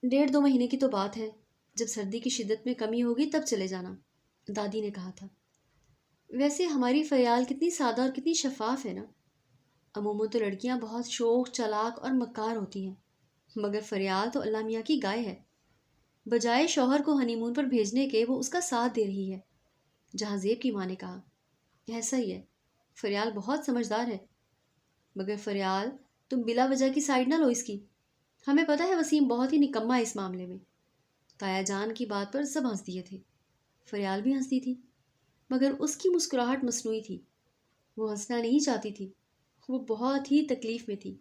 1.5-2 مہینے کی تو بات ہے، جب سردی کی شدت میں کمی ہوگی تب چلے جانا، دادی نے کہا تھا۔ ویسے ہماری فریال کتنی سادہ اور کتنی شفاف ہے نا۔ عموماً تو لڑکیاں بہت شوخ، چالاک اور مکار ہوتی ہیں، مگر فریال تو اللہ میاں کی گائے ہے۔ بجائے شوہر کو ہنی مون پر بھیجنے کے وہ اس کا ساتھ دے رہی ہے۔ جہاں زیب کی ماں نے کہا، ایسا ہی ہے، فریال بہت سمجھدار ہے۔ مگر فریال، تم بلا وجہ کی سائیڈ نہ لو اس کی۔ ہمیں پتہ ہے وسیم بہت ہی نکما ہے اس معاملے میں۔ تایا جان کی بات پر سب ہنس دیے تھے، فریال بھی ہنستی تھی، مگر اس کی مسکراہٹ مصنوعی تھی۔ وہ ہنسنا نہیں چاہتی تھی، وہ بہت ہی تکلیف میں تھی۔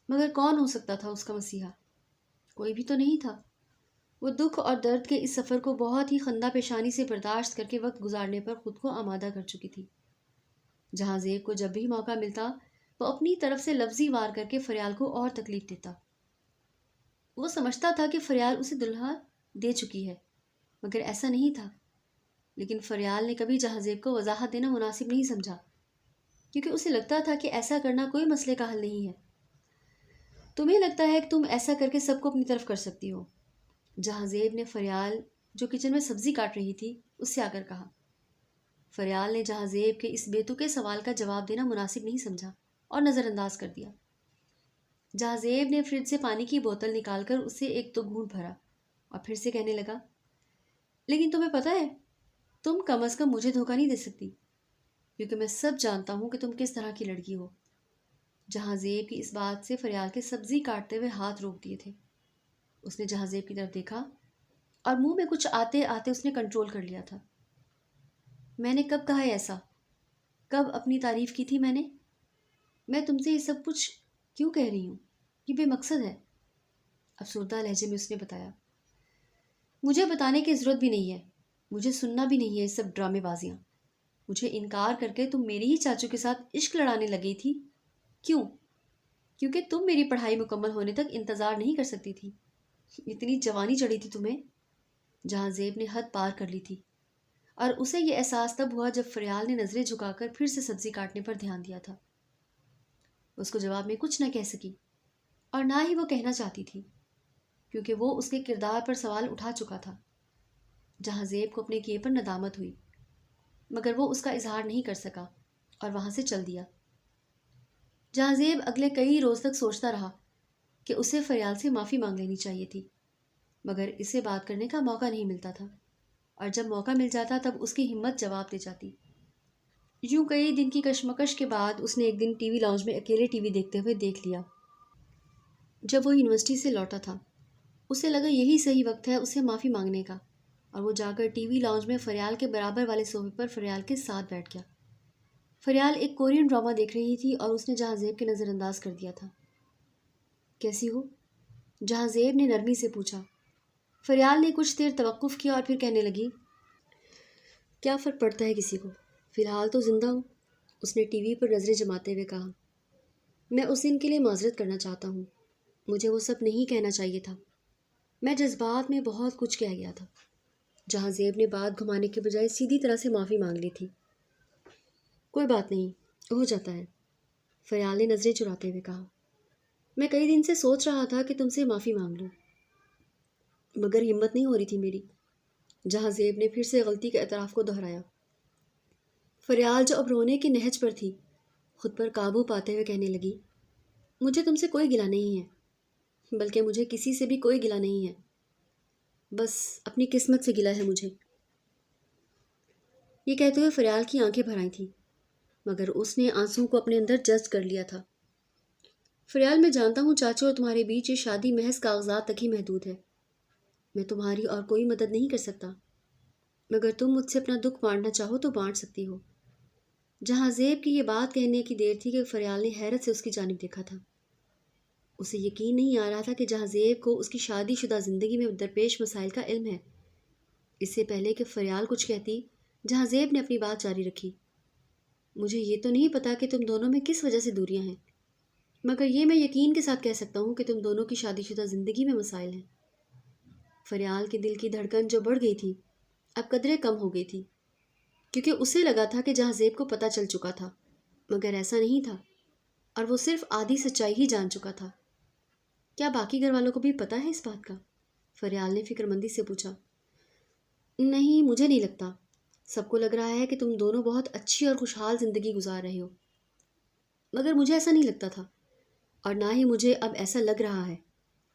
مگر کون ہو سکتا تھا اس کا مسیحا؟ کوئی بھی تو نہیں تھا۔ وہ دکھ اور درد کے اس سفر کو بہت ہی خندہ پیشانی سے برداشت کر کے وقت گزارنے پر خود کو آمادہ کر چکی تھی۔ جہاں زیب کو جب بھی موقع ملتا وہ اپنی طرف سے لفظی وار کر کے فریال کو اور تکلیف دیتا۔ وہ سمجھتا تھا کہ فریال اسے دلہا دے چکی ہے، مگر ایسا نہیں تھا۔ لیکن فریال نے کبھی جہاں زیب کو وضاحت دینا مناسب نہیں سمجھا، کیونکہ اسے لگتا تھا کہ ایسا کرنا کوئی مسئلے کا حل نہیں ہے۔ تمہیں لگتا ہے کہ تم ایسا کر کے سب کو اپنی طرف کر سکتی ہو، جہاں زیب نے فریال جو کچن میں سبزی کاٹ رہی تھی اس سے آ کر کہا۔ فریال نے جہاں زیب کے اس بے تکے سوال کا جواب دینا مناسب نہیں سمجھا اور نظر انداز کر دیا۔ جہاں زیب نے فریج سے پانی کی بوتل نکال کر اس سے 1-2 گھونٹ بھرا اور پھر سے کہنے لگا، لیکن تمہیں پتہ ہے تم کم از کم مجھے دھوکہ نہیں دے سکتی، کیونکہ میں سب جانتا ہوں کہ تم کس طرح کی لڑکی ہو۔ جہاں زیب کی اس بات سے فریال کے سبزی کاٹتے ہوئے ہاتھ روک دیے تھے۔ اس نے جہاں زیب کی طرف دیکھا اور منہ میں کچھ آتے آتے اس نے کنٹرول کر لیا تھا۔ میں نے کب کہا ہے ایسا؟ کب اپنی تعریف کی تھی میں تم سے یہ سب کچھ کیوں کہہ رہی ہوں؟ یہ بے مقصد ہے، افسردہ لہجے میں اس نے بتایا۔ مجھے بتانے کی ضرورت بھی نہیں ہے، مجھے سننا بھی نہیں ہے یہ سب ڈرامے بازیاں۔ مجھے انکار کر کے تم میری ہی چاچو کے ساتھ عشق لڑانے لگی تھی، کیوں؟ کیونکہ تم میری پڑھائی مکمل ہونے تک انتظار نہیں کر سکتی تھی، اتنی جوانی چڑھی تھی تمہیں۔ جہاں زیب نے حد پار کر لی تھی، اور اسے یہ احساس تب ہوا جب فریال نے نظریں جھکا کر پھر سے سبزی کاٹنے پر دھیان دیا تھا۔ اس کو جواب میں کچھ نہ کہہ سکی، اور نہ ہی وہ کہنا چاہتی تھی، کیونکہ وہ اس کے کردار پر سوال اٹھا چکا تھا۔ جہاں زیب کو اپنے کیے پر ندامت ہوئی، مگر وہ اس کا اظہار نہیں کر سکا اور وہاں سے چل دیا۔ جہاں زیب اگلے کئی روز تک سوچتا رہا کہ اسے فریال سے معافی مانگ لینی چاہیے تھی، مگر اسے بات کرنے کا موقع نہیں ملتا تھا، اور جب موقع مل جاتا تب اس کی ہمت جواب دے جاتی۔ یوں کئی دن کی کشمکش کے بعد اس نے ایک دن ٹی وی لاؤنج میں اکیلے ٹی وی دیکھتے ہوئے دیکھ لیا۔ جب وہ یونیورسٹی سے لوٹا تھا اسے لگا یہی صحیح وقت ہے اسے معافی مانگنے کا، اور وہ جا کر ٹی وی لاؤنج میں فریال کے برابر والے صوفے پر فریال کے ساتھ بیٹھ گیا۔ فریال ایک کورین ڈرامہ دیکھ رہی تھی اور اس نے جہاں زیب کے نظر انداز کر دیا تھا۔ کیسی ہو؟ جہاں زیب نے نرمی سے پوچھا۔ فریال نے کچھ دیر توقف کیا اور پھر کہنے لگی، کیا فرق پڑتا ہے کسی کو، فی الحال تو زندہ ہوں۔ اس نے ٹی وی پر نظریں جماتے ہوئے کہا، میں اس دن کے لیے معذرت کرنا چاہتا ہوں، مجھے وہ سب نہیں کہنا چاہیے تھا، میں جذبات میں بہت کچھ کہہ گیا تھا۔ جہاں زیب نے بات گھمانے کے بجائے سیدھی طرح سے معافی مانگ لی تھی۔ کوئی بات نہیں، ہو جاتا ہے، فریال نے نظریں چراتے ہوئے کہا۔ میں کئی دن سے سوچ رہا تھا کہ تم سے معافی مانگ لوں، مگر ہمت نہیں ہو رہی تھی میری۔ جہاں زیب نے پھر سے غلطی کے اعتراف کو دہرایا۔ فریال جو اب رونے کی نہج پر تھی خود پر قابو پاتے ہوئے کہنے لگی، مجھے تم سے کوئی گلہ نہیں ہے، بلکہ مجھے کسی سے بھی کوئی گلہ نہیں ہے، بس اپنی قسمت سے گلہ ہے مجھے۔ یہ کہتے ہوئے فریال کی آنکھیں بھر آئی تھیں، مگر اس نے آنسوؤں کو اپنے اندر جذب کر لیا تھا۔ فریال، میں جانتا ہوں چاچو اور تمہارے بیچ یہ شادی محض کاغذات تک ہی محدود ہے، میں تمہاری اور کوئی مدد نہیں کر سکتا، مگر تم مجھ سے اپنا دکھ بانٹنا چاہو تو بانٹ سکتی ہو۔ جہاں زیب کی یہ بات کہنے کی دیر تھی کہ فریال نے حیرت سے اس کی جانب دیکھا تھا۔ اسے یقین نہیں آ رہا تھا کہ جہاں زیب کو اس کی شادی شدہ زندگی میں درپیش مسائل کا علم ہے۔ اس سے پہلے کہ فریال کچھ کہتی، جہاں زیب نے اپنی بات جاری رکھی، مجھے یہ تو نہیں پتا کہ تم دونوں میں کس وجہ سے دوریاں ہیں، مگر یہ میں یقین کے ساتھ کہہ سکتا ہوں کہ تم دونوں کی شادی شدہ زندگی میں مسائل ہیں۔ فریال کے دل کی دھڑکن جو بڑھ گئی تھی اب قدرے کم ہو گئی تھی، کیونکہ اسے لگا تھا کہ جہاں زیب کو پتہ چل چکا تھا مگر ایسا نہیں تھا، اور وہ صرف آدھی سچائی ہی جان چکا تھا۔ کیا باقی گھر والوں کو بھی پتہ ہے اس بات کا؟ فریال نے فکر مندی سے پوچھا۔ نہیں، مجھے نہیں لگتا۔ سب کو لگ رہا ہے کہ تم دونوں بہت اچھی اور خوشحال زندگی گزار رہے ہو، مگر مجھے ایسا نہیں لگتا تھا، اور نہ ہی مجھے اب ایسا لگ رہا ہے،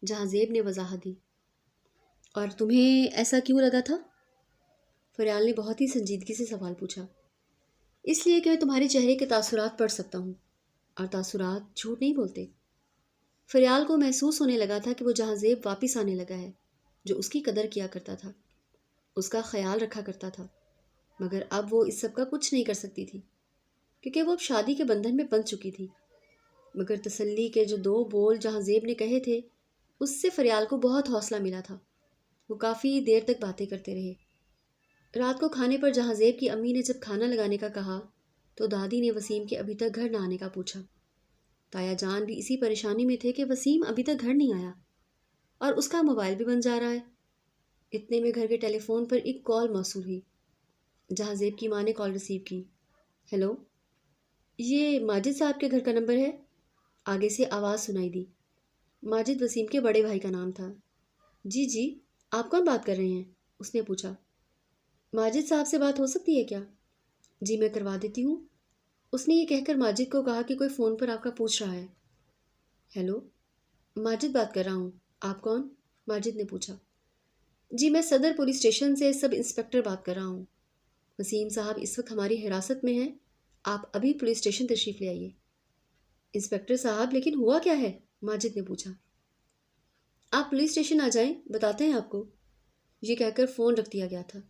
جہاں زیب نے وضاحت دی۔ اور تمہیں ایسا کیوں لگا تھا؟ فریال نے بہت ہی سنجیدگی سے سوال پوچھا۔ اس لیے کہ میں تمہارے چہرے کے تاثرات پڑھ سکتا ہوں، اور تاثرات جھوٹ نہیں بولتے۔ فریال کو محسوس ہونے لگا تھا کہ وہ جہاں زیب واپس آنے لگا ہے، جو اس کی قدر کیا کرتا تھا، اس کا خیال رکھا کرتا تھا، مگر اب وہ اس سب کا کچھ نہیں کر سکتی تھی، کیونکہ وہ اب شادی کے بندھن میں بندھ چکی تھی۔ مگر تسلی کے جو 2 بول جہاں زیب نے کہے تھے، اس سے فریال کو بہت حوصلہ ملا تھا۔ وہ کافی دیر تک باتیں کرتے رہے۔ رات کو کھانے پر جہاں زیب کی امی نے جب کھانا لگانے کا کہا تو دادی نے وسیم کے ابھی تک گھر نہ آنے کا پوچھا۔ تایا جان بھی اسی پریشانی میں تھے کہ وسیم ابھی تک گھر نہیں آیا، اور اس کا موبائل بھی بند جا رہا ہے۔ اتنے میں گھر کے ٹیلی فون پر ایک کال موصول ہوئی۔ جہاں زیب کی ماں نے کال ریسیو کی۔ ہیلو، یہ ماجد صاحب کے گھر کا نمبر ہے؟ آگے سے آواز سنائی دی۔ ماجد وسیم کے بڑے بھائی کا نام تھا۔ جی جی، آپ کون بات کر رہے ہیں؟ اس نے پوچھا۔ ماجد صاحب سے بات ہو سکتی ہے کیا؟ جی میں کروا دیتی ہوں۔ اس نے یہ کہہ کر ماجد کو کہا کہ کوئی فون پر آپ کا پوچھ رہا ہے۔ ہیلو، ماجد بات کر رہا ہوں، آپ کون؟ ماجد نے پوچھا۔ جی میں صدر پولیس اسٹیشن سے سب انسپکٹر بات کر رہا ہوں۔ وسیم صاحب اس وقت ہماری حراست میں ہیں، آپ ابھی پولیس اسٹیشن تشریف لے آئیے۔ انسپکٹر صاحب لیکن ہوا کیا ہے؟ ماجد نے پوچھا۔ آپ پولیس اسٹیشن آ جائیں، بتاتے ہیں آپ کو، یہ کہہ کر فون رکھ دیا گیا تھا۔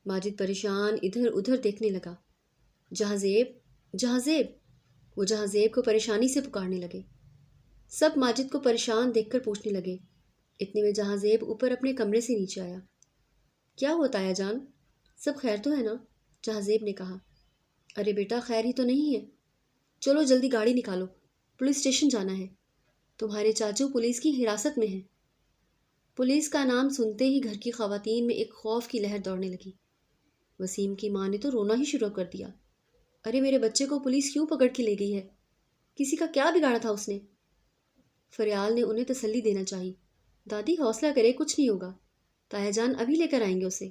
ماجد پریشان ادھر ادھر دیکھنے لگا۔ جہاں زیب، جہاں زیب، وہ جہاں زیب کو پریشانی سے پکارنے لگے۔ سب ماجد کو پریشان دیکھ کر پوچھنے لگے۔ اتنے میں جہاں زیب اوپر اپنے کمرے سے نیچے آیا۔ کیا ہوا تایا جان، سب خیر تو ہے نا؟ جہاں زیب نے کہا۔ ارے بیٹا خیر ہی تو نہیں ہے، چلو جلدی گاڑی نکالو، پولیس اسٹیشن جانا ہے، تمہارے چاچو پولیس کی حراست میں ہیں۔ پولیس کا نام سنتے ہی گھر کی خواتین میں ایک خوف کی لہر دوڑنے لگی۔ وسیم کی ماں نے تو رونا ہی شروع کر دیا۔ ارے میرے بچے کو پولیس کیوں پکڑ کے لے گئی ہے؟ کسی کا کیا بگاڑا تھا اس نے؟ فریال نے انہیں تسلی دینا چاہی۔ دادی حوصلہ کرے، کچھ نہیں ہوگا، تایا جان ابھی لے کر آئیں گے اسے۔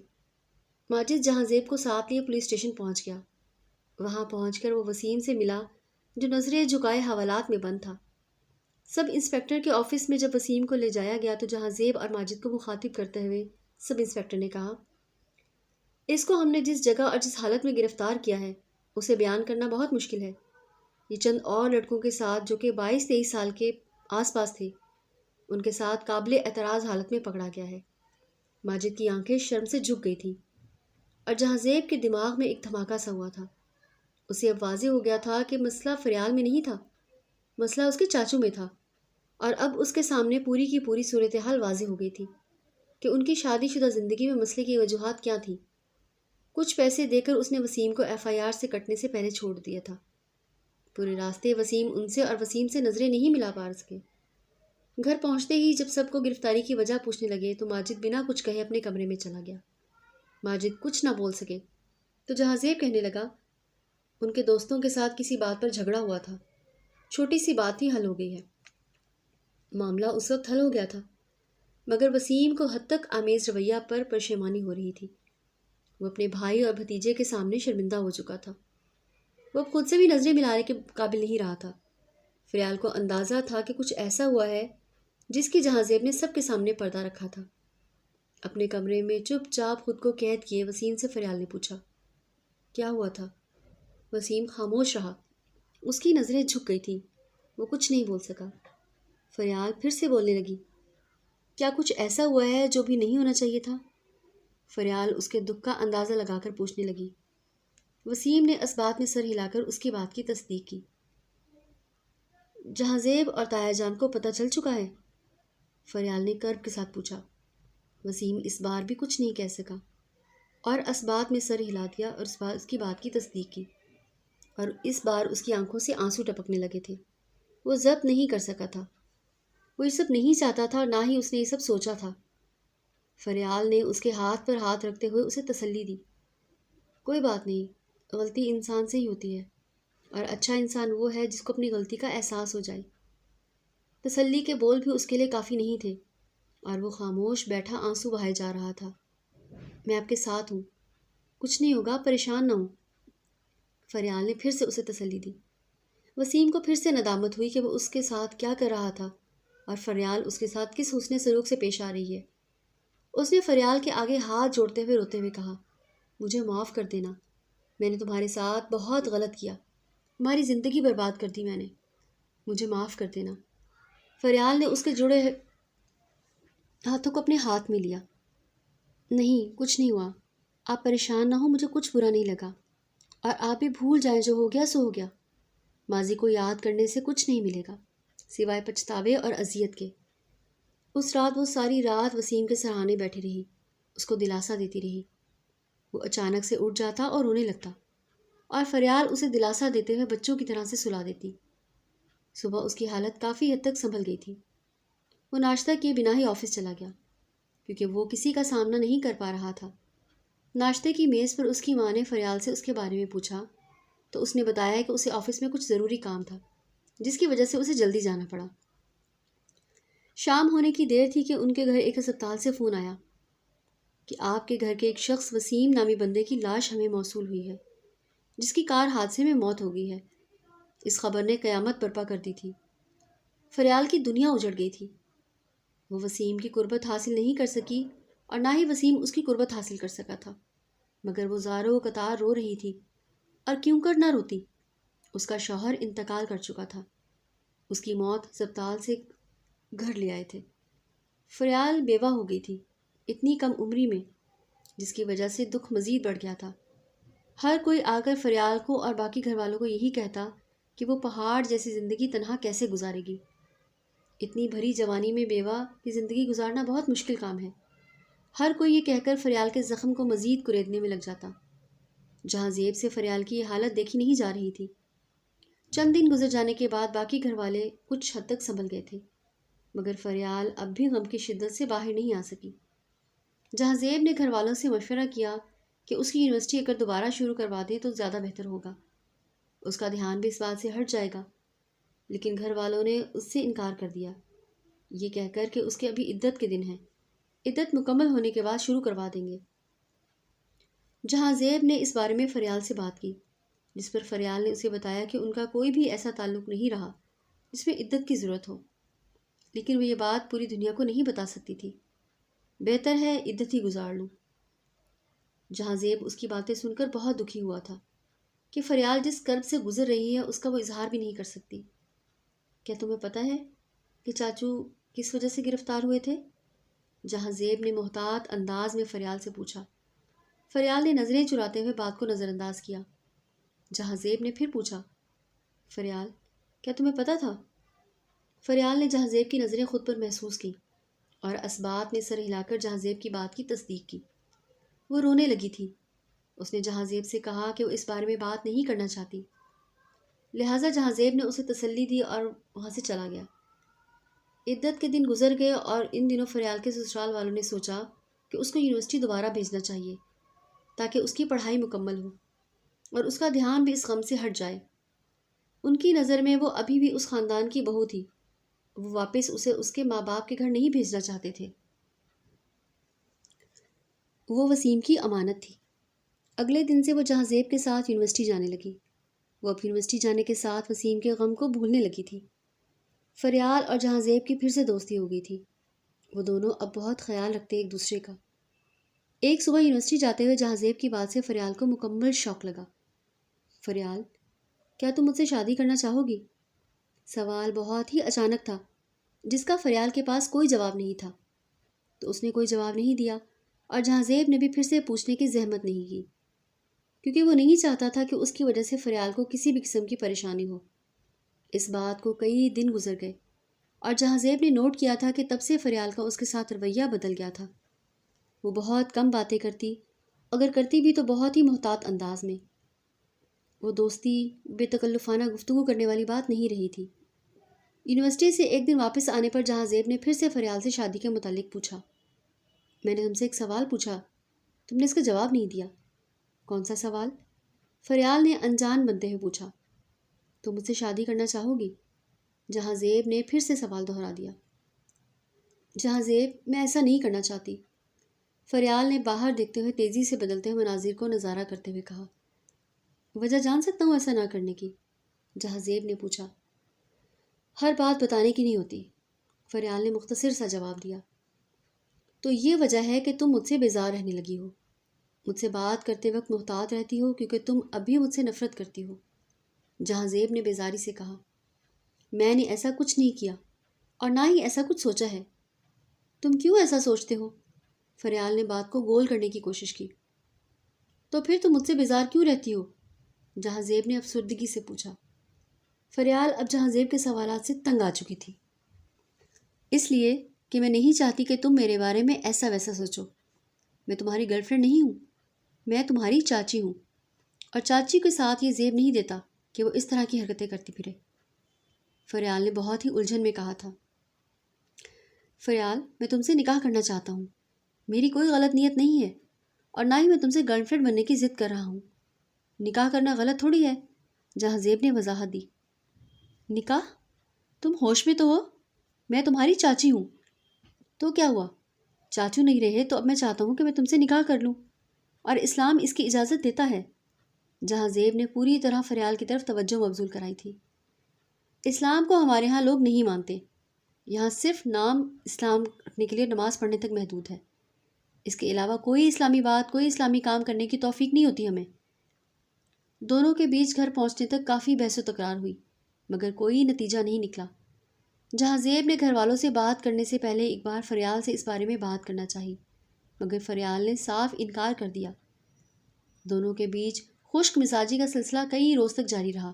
ماجد جہاں زیب کو ساتھ لیے پولیس اسٹیشن پہنچ گیا۔ وہاں پہنچ کر وہ وسیم سے ملا جو نظریں جھکائے حوالات میں بند تھا۔ سب انسپکٹر کے آفس میں جب وسیم کو لے جایا گیا تو جہاں زیب اور ماجد کو مخاطب کرتے ہوئے سب انسپکٹر نے کہا، اس کو ہم نے جس جگہ اور جس حالت میں گرفتار کیا ہے اسے بیان کرنا بہت مشکل ہے۔ یہ چند اور لڑکوں کے ساتھ جو کہ 22-23 سال کے آس پاس تھے، ان کے ساتھ قابل اعتراض حالت میں پکڑا گیا ہے۔ ماجد کی آنکھیں شرم سے جھک گئی تھیں، اور جہاں زیب کے دماغ میں ایک دھماکہ سا ہوا تھا۔ اسے اب واضح ہو گیا تھا کہ مسئلہ فریال میں نہیں تھا، مسئلہ اس کے چاچو میں تھا، اور اب اس کے سامنے پوری کی پوری صورتحال واضح ہو گئی تھی کہ ان کی شادی شدہ زندگی میں مسئلے کی وجوہات کیا تھیں۔ کچھ پیسے دے کر اس نے وسیم کو FIR سے کٹنے سے پہلے چھوڑ دیا تھا۔ پورے راستے وسیم ان سے اور وسیم سے نظریں نہیں ملا پا سکے۔ گھر پہنچتے ہی جب سب کو گرفتاری کی وجہ پوچھنے لگے تو ماجد بنا کچھ کہے اپنے کمرے میں چلا گیا۔ ماجد کچھ نہ بول سکے تو جہاں زیب کہنے لگا، ان کے دوستوں کے ساتھ کسی بات پر جھگڑا ہوا تھا، چھوٹی سی بات ہی حل ہو گئی ہے۔ معاملہ اس وقت حل ہو گیا تھا، مگر وسیم کو حد تک آمیز رویہ پر پشیمانی ہو رہی تھی۔ وہ اپنے بھائی اور بھتیجے کے سامنے شرمندہ ہو چکا تھا۔ وہ اب خود سے بھی نظریں ملانے کے قابل نہیں رہا تھا۔ فریال کو اندازہ تھا کہ کچھ ایسا ہوا ہے جس کی جہاں زیب نے سب کے سامنے پردہ رکھا تھا۔ اپنے کمرے میں چپ چاپ خود کو قید کیے وسیم سے فریال نے پوچھا، کیا ہوا تھا؟ وسیم خاموش رہا، اس کی نظریں جھک گئی تھیں، وہ کچھ نہیں بول سکا۔ فریال پھر سے بولنے لگی، کیا کچھ ایسا ہوا ہے جو بھی نہیں ہونا چاہیے تھا؟ فریال اس کے دکھ کا اندازہ لگا کر پوچھنے لگی۔ وسیم نے اس بات میں سر ہلا کر اس کی بات کی تصدیق کی۔ جہاں زیب اور تایا جان کو پتہ چل چکا ہے؟ فریال نے کرب کے ساتھ پوچھا۔ وسیم اس بار بھی کچھ نہیں کہہ سکا اور اس بات میں سر ہلا دیا اور اس کی بات کی تصدیق کی، اور اس بار اس کی آنکھوں سے آنسو ٹپکنے لگے تھے۔ وہ ضبط نہیں کر سکا تھا، وہ یہ سب نہیں چاہتا تھا اور نہ ہی اس نے یہ سب سوچا تھا۔ فریال نے اس کے ہاتھ پر ہاتھ رکھتے ہوئے اسے تسلی دی، کوئی بات نہیں، غلطی انسان سے ہی ہوتی ہے، اور اچھا انسان وہ ہے جس کو اپنی غلطی کا احساس ہو جائے۔ تسلی کے بول بھی اس کے لیے کافی نہیں تھے اور وہ خاموش بیٹھا آنسو بہائے جا رہا تھا۔ میں آپ کے ساتھ ہوں، کچھ نہیں ہوگا، پریشان نہ ہوں، فریال نے پھر سے اسے تسلی دی۔ وسیم کو پھر سے ندامت ہوئی کہ وہ اس کے ساتھ کیا کر رہا تھا اور فریال اس کے ساتھ کس حسن سلوک سے پیش آ رہی ہے۔ اس نے فریال کے آگے ہاتھ جوڑتے ہوئے روتے ہوئے کہا، مجھے معاف کر دینا، میں نے تمہارے ساتھ بہت غلط کیا، تمہاری زندگی برباد کر دی میں نے، مجھے معاف کر دینا۔ فریال نے اس کے جڑے ہاتھوں کو اپنے ہاتھ میں لیا۔ نہیں، کچھ نہیں ہوا، آپ پریشان نہ ہو، مجھے کچھ برا نہیں لگا، اور آپ بھی بھول جائیں، جو ہو گیا سو ہو گیا۔ ماضی کو یاد کرنے سے کچھ نہیں ملے گا سوائے پچھتاوے اور اذیت کے۔ اس رات وہ ساری رات وسیم کے سرہانے بیٹھی رہی، اس کو دلاسا دیتی رہی۔ وہ اچانک سے اٹھ جاتا اور رونے لگتا، اور فریال اسے دلاسا دیتے ہوئے بچوں کی طرح سے سلا دیتی۔ صبح اس کی حالت کافی حد تک سنبھل گئی تھی۔ وہ ناشتہ کیے بنا ہی آفس چلا گیا، کیونکہ وہ کسی کا سامنا نہیں کر پا رہا تھا۔ ناشتے کی میز پر اس کی ماں نے فریال سے اس کے بارے میں پوچھا تو اس نے بتایا کہ اسے آفس میں کچھ ضروری کام تھا، جس کی وجہ سے اسے جلدی جانا پڑا۔ شام ہونے کی دیر تھی کہ ان کے گھر ایک ہسپتال سے فون آیا کہ آپ کے گھر کے ایک شخص وسیم نامی بندے کی لاش ہمیں موصول ہوئی ہے، جس کی کار حادثے میں موت ہو گئی ہے۔ اس خبر نے قیامت برپا کر دی تھی۔ فریال کی دنیا اجڑ گئی تھی۔ وہ وسیم کی قربت حاصل نہیں کر سکی اور نہ ہی وسیم اس کی قربت حاصل کر سکا تھا، مگر وہ زاروں قطار رو رہی تھی، اور کیوں کر نہ روتی، اس کا شوہر انتقال کر چکا تھا، اس کی موت ہسپتال سے گھر لے آئے تھے۔ فریال بیوہ ہو گئی تھی اتنی کم عمری میں، جس کی وجہ سے دکھ مزید بڑھ گیا تھا۔ ہر کوئی آ کر فریال کو اور باقی گھر والوں کو یہی کہتا کہ وہ پہاڑ جیسی زندگی تنہا کیسے گزارے گی۔ اتنی بھری جوانی میں بیوہ کی زندگی گزارنا بہت مشکل کام ہے۔ ہر کوئی یہ کہہ کر فریال کے زخم کو مزید کریدنے میں لگ جاتا۔ جہاں زیب سے فریال کی یہ حالت دیکھی نہیں جا رہی تھی۔ چند دن گزر جانے کے بعد باقی گھر والے کچھ حد تک سنبھل گئے تھے، مگر فریال اب بھی غم کی شدت سے باہر نہیں آ سکی۔ جہاں زیب نے گھر والوں سے مشورہ کیا کہ اس کی یونیورسٹی اگر دوبارہ شروع کروا دیں تو زیادہ بہتر ہوگا، اس کا دھیان بھی اس بات سے ہٹ جائے گا، لیکن گھر والوں نے اس سے انکار کر دیا، یہ کہہ کر کہ اس کے ابھی عدت کے دن ہیں، عدت مکمل ہونے کے بعد شروع کروا دیں گے۔ جہاں زیب نے اس بارے میں فریال سے بات کی، جس پر فریال نے اسے بتایا کہ ان کا کوئی بھی ایسا تعلق نہیں رہا جس میں عدت کی ضرورت ہو، لیکن وہ یہ بات پوری دنیا کو نہیں بتا سکتی تھی، بہتر ہے عدت ہی گزار لوں۔ جہاں زیب اس کی باتیں سن کر بہت دکھی ہوا تھا کہ فریال جس کرب سے گزر رہی ہے اس کا وہ اظہار بھی نہیں کر سکتی۔ کیا تمہیں پتہ ہے کہ چاچو کس وجہ سے گرفتار ہوئے تھے؟ جہاں زیب نے محتاط انداز میں فریال سے پوچھا۔ فریال نے نظریں چراتے ہوئے بات کو نظر انداز کیا۔ جہاں زیب نے پھر پوچھا، فریال کیا تمہیں پتہ تھا؟ فریال نے جہاں زیب کی نظریں خود پر محسوس کی اور اسبات میں سر ہلا کر جہاں زیب کی بات کی تصدیق کی۔ وہ رونے لگی تھی۔ اس نے جہاں زیب سے کہا کہ وہ اس بارے میں بات نہیں کرنا چاہتی، لہٰذا جہاں زیب نے اسے تسلی دی اور وہاں سے چلا گیا۔ عدت کے دن گزر گئے اور ان دنوں فریال کے سسرال والوں نے سوچا کہ اس کو یونیورسٹی دوبارہ بھیجنا چاہیے تاکہ اس کی پڑھائی مکمل ہو اور اس کا دھیان بھی اس غم سے ہٹ جائے۔ ان کی نظر میں وہ ابھی بھی اس خاندان کی بہو تھی، وہ واپس اسے اس کے ماں باپ کے گھر نہیں بھیجنا چاہتے تھے، وہ وسیم کی امانت تھی۔ اگلے دن سے وہ جہاں زیب کے ساتھ یونیورسٹی جانے لگی۔ وہ اب یونیورسٹی جانے کے ساتھ وسیم کے غم کو بھولنے لگی تھی۔ فریال اور جہاں زیب کی پھر سے دوستی ہو گئی تھی۔ وہ دونوں اب بہت خیال رکھتے ایک دوسرے کا۔ ایک صبح یونیورسٹی جاتے ہوئے جہاں زیب کی بات سے فریال کو مکمل شوق لگا۔ فریال کیا تم مجھ سے شادی کرنا چاہو گی؟ سوال بہت ہی اچانک تھا، جس کا فریال کے پاس کوئی جواب نہیں تھا، تو اس نے کوئی جواب نہیں دیا اور جہاں زیب نے بھی پھر سے پوچھنے کی زحمت نہیں کی، کیونکہ وہ نہیں چاہتا تھا کہ اس کی وجہ سے فریال کو کسی بھی قسم کی پریشانی ہو۔ اس بات کو کئی دن گزر گئے اور جہاں زیب نے نوٹ کیا تھا کہ تب سے فریال کا اس کے ساتھ رویہ بدل گیا تھا۔ وہ بہت کم باتیں کرتی، اگر کرتی بھی تو بہت ہی محتاط انداز میں۔ وہ دوستی بے تکلفانہ گفتگو کرنے والی بات نہیں رہی تھی۔ یونیورسٹی سے ایک دن واپس آنے پر جہاں زیب نے پھر سے فریال سے شادی کے متعلق پوچھا۔ میں نے تم سے ایک سوال پوچھا، تم نے اس کا جواب نہیں دیا۔ کون سا سوال؟ فریال نے انجان بنتے ہوئے پوچھا۔ تم مجھ سے شادی کرنا چاہو گی؟ جہاں زیب نے پھر سے سوال دہرا دیا۔ جہاں زیب، میں ایسا نہیں کرنا چاہتی، فریال نے باہر دیکھتے ہوئے تیزی سے بدلتے ہوئے مناظر کو نظارہ کرتے ہوئے کہا۔ وجہ جان سکتا ہوں ایسا نہ کرنے کی؟ جہاں زیب نے پوچھا۔ ہر بات بتانے کی نہیں ہوتی، فریال نے مختصر سا جواب دیا۔ تو یہ وجہ ہے کہ تم مجھ سے بیزار رہنے لگی ہو، مجھ سے بات کرتے وقت محتاط رہتی ہو کیونکہ تم اب بھی مجھ سے نفرت کرتی ہو۔ جہاں زیب نے بیزاری سے کہا۔ میں نے ایسا کچھ نہیں کیا اور نہ ہی ایسا کچھ سوچا ہے۔ تم کیوں ایسا سوچتے ہو؟ فریال نے بات کو گول کرنے کی کوشش کی۔ تو پھر تم مجھ سے بیزار کیوں رہتی ہو؟ جہاں زیب نے افسردگی سے پوچھا۔ فریال اب جہاں زیب کے سوالات سے تنگ آ چکی تھی۔ اس لیے کہ میں نہیں چاہتی کہ تم میرے بارے میں ایسا ویسا سوچو۔ میں تمہاری گرل فرینڈ نہیں ہوں، میں تمہاری چاچی ہوں، اور چاچی کے ساتھ یہ زیب نہیں دیتا کہ وہ اس طرح کی حرکتیں کرتی پھرے۔ فریال نے بہت ہی الجھن میں کہا تھا۔ فریال، میں تم سے نکاح کرنا چاہتا ہوں، میری کوئی غلط نیت نہیں ہے، اور نہ ہی میں تم سے گرل فرینڈ بننے کی ضد کر رہا ہوں۔ نکاح کرنا غلط تھوڑی ہے، جہاں زیب نے وضاحت دی۔ نکاح؟ تم ہوش میں تو ہو؟ میں تمہاری چاچی ہوں۔ تو کیا ہوا؟ چاچو نہیں رہے تو اب میں چاہتا ہوں کہ میں تم سے نکاح کر لوں، اور اسلام اس کی اجازت دیتا ہے۔ جہاں زیب نے پوری طرح فریال کی طرف توجہ مبذول کرائی تھی۔ اسلام کو ہمارے ہاں لوگ نہیں مانتے، یہاں صرف نام اسلام رکھنے کے لیے نماز پڑھنے تک محدود ہے، اس کے علاوہ کوئی اسلامی بات، کوئی اسلامی کام کرنے کی توفیق نہیں ہوتی ہمیں۔ دونوں کے بیچ گھر پہنچنے تک کافی بحث و تکرار ہوئی، مگر کوئی نتیجہ نہیں نکلا۔ جہاں زیب نے گھر والوں سے بات کرنے سے پہلے ایک بار فریال سے اس بارے میں بات کرنا چاہی، مگر فریال نے صاف انکار کر دیا۔ دونوں کے بیچ خشک مزاجی کا سلسلہ کئی روز تک جاری رہا۔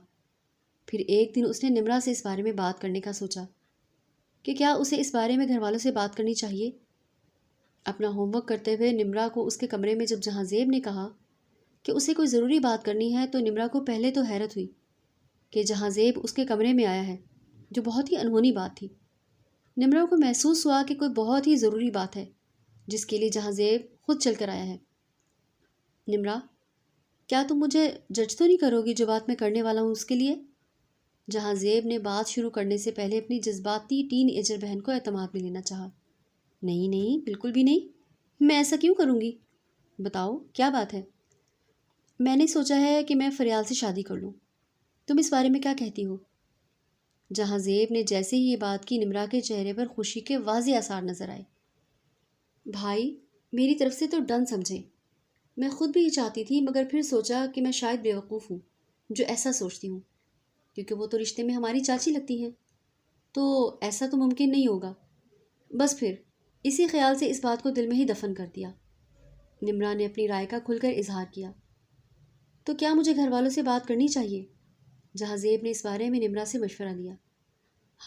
پھر ایک دن اس نے نمرا سے اس بارے میں بات کرنے کا سوچا کہ کیا اسے اس بارے میں گھر والوں سے بات کرنی چاہیے۔ اپنا ہوم ورک کرتے ہوئے نمرا کو اس کے کمرے میں جب جہاں زیب نے کہا کہ اسے کوئی ضروری بات کرنی ہے، تو نمرا کو پہلے تو حیرت ہوئی کہ جہاں زیب اس کے کمرے میں آیا ہے، جو بہت ہی انہونی بات تھی۔ نمرا کو محسوس ہوا کہ کوئی بہت ہی ضروری بات ہے جس کے لیے جہاں زیب خود چل کر آیا ہے۔ نمرا، کیا تم مجھے جج تو نہیں کرو گی جو بات میں کرنے والا ہوں اس کے لیے؟ جہاں زیب نے بات شروع کرنے سے پہلے اپنی جذباتی ٹین ایجر بہن کو اعتماد میں لینا چاہا۔ نہیں نہیں، بالکل بھی نہیں، میں ایسا کیوں کروں گی؟ بتاؤ کیا بات ہے؟ میں نے سوچا ہے کہ میں فریال سے شادی کر لوں، تم اس بارے میں کیا کہتی ہو؟ جہاں زیب نے جیسے ہی یہ بات کی، نمرا کے چہرے پر خوشی کے واضح آثار نظر آئے۔ بھائی، میری طرف سے تو ڈن سمجھے، میں خود بھی یہ چاہتی تھی، مگر پھر سوچا کہ میں شاید بیوقوف ہوں جو ایسا سوچتی ہوں، کیونکہ وہ تو رشتے میں ہماری چاچی لگتی ہیں، تو ایسا تو ممکن نہیں ہوگا۔ بس پھر اسی خیال سے اس بات کو دل میں ہی دفن کر دیا۔ نمرا نے اپنی رائے کا کھل کر اظہار کیا۔ تو کیا مجھے گھر والوں سے بات کرنی چاہیے؟ جہاں زیب نے اس بارے میں نمرا سے مشورہ لیا۔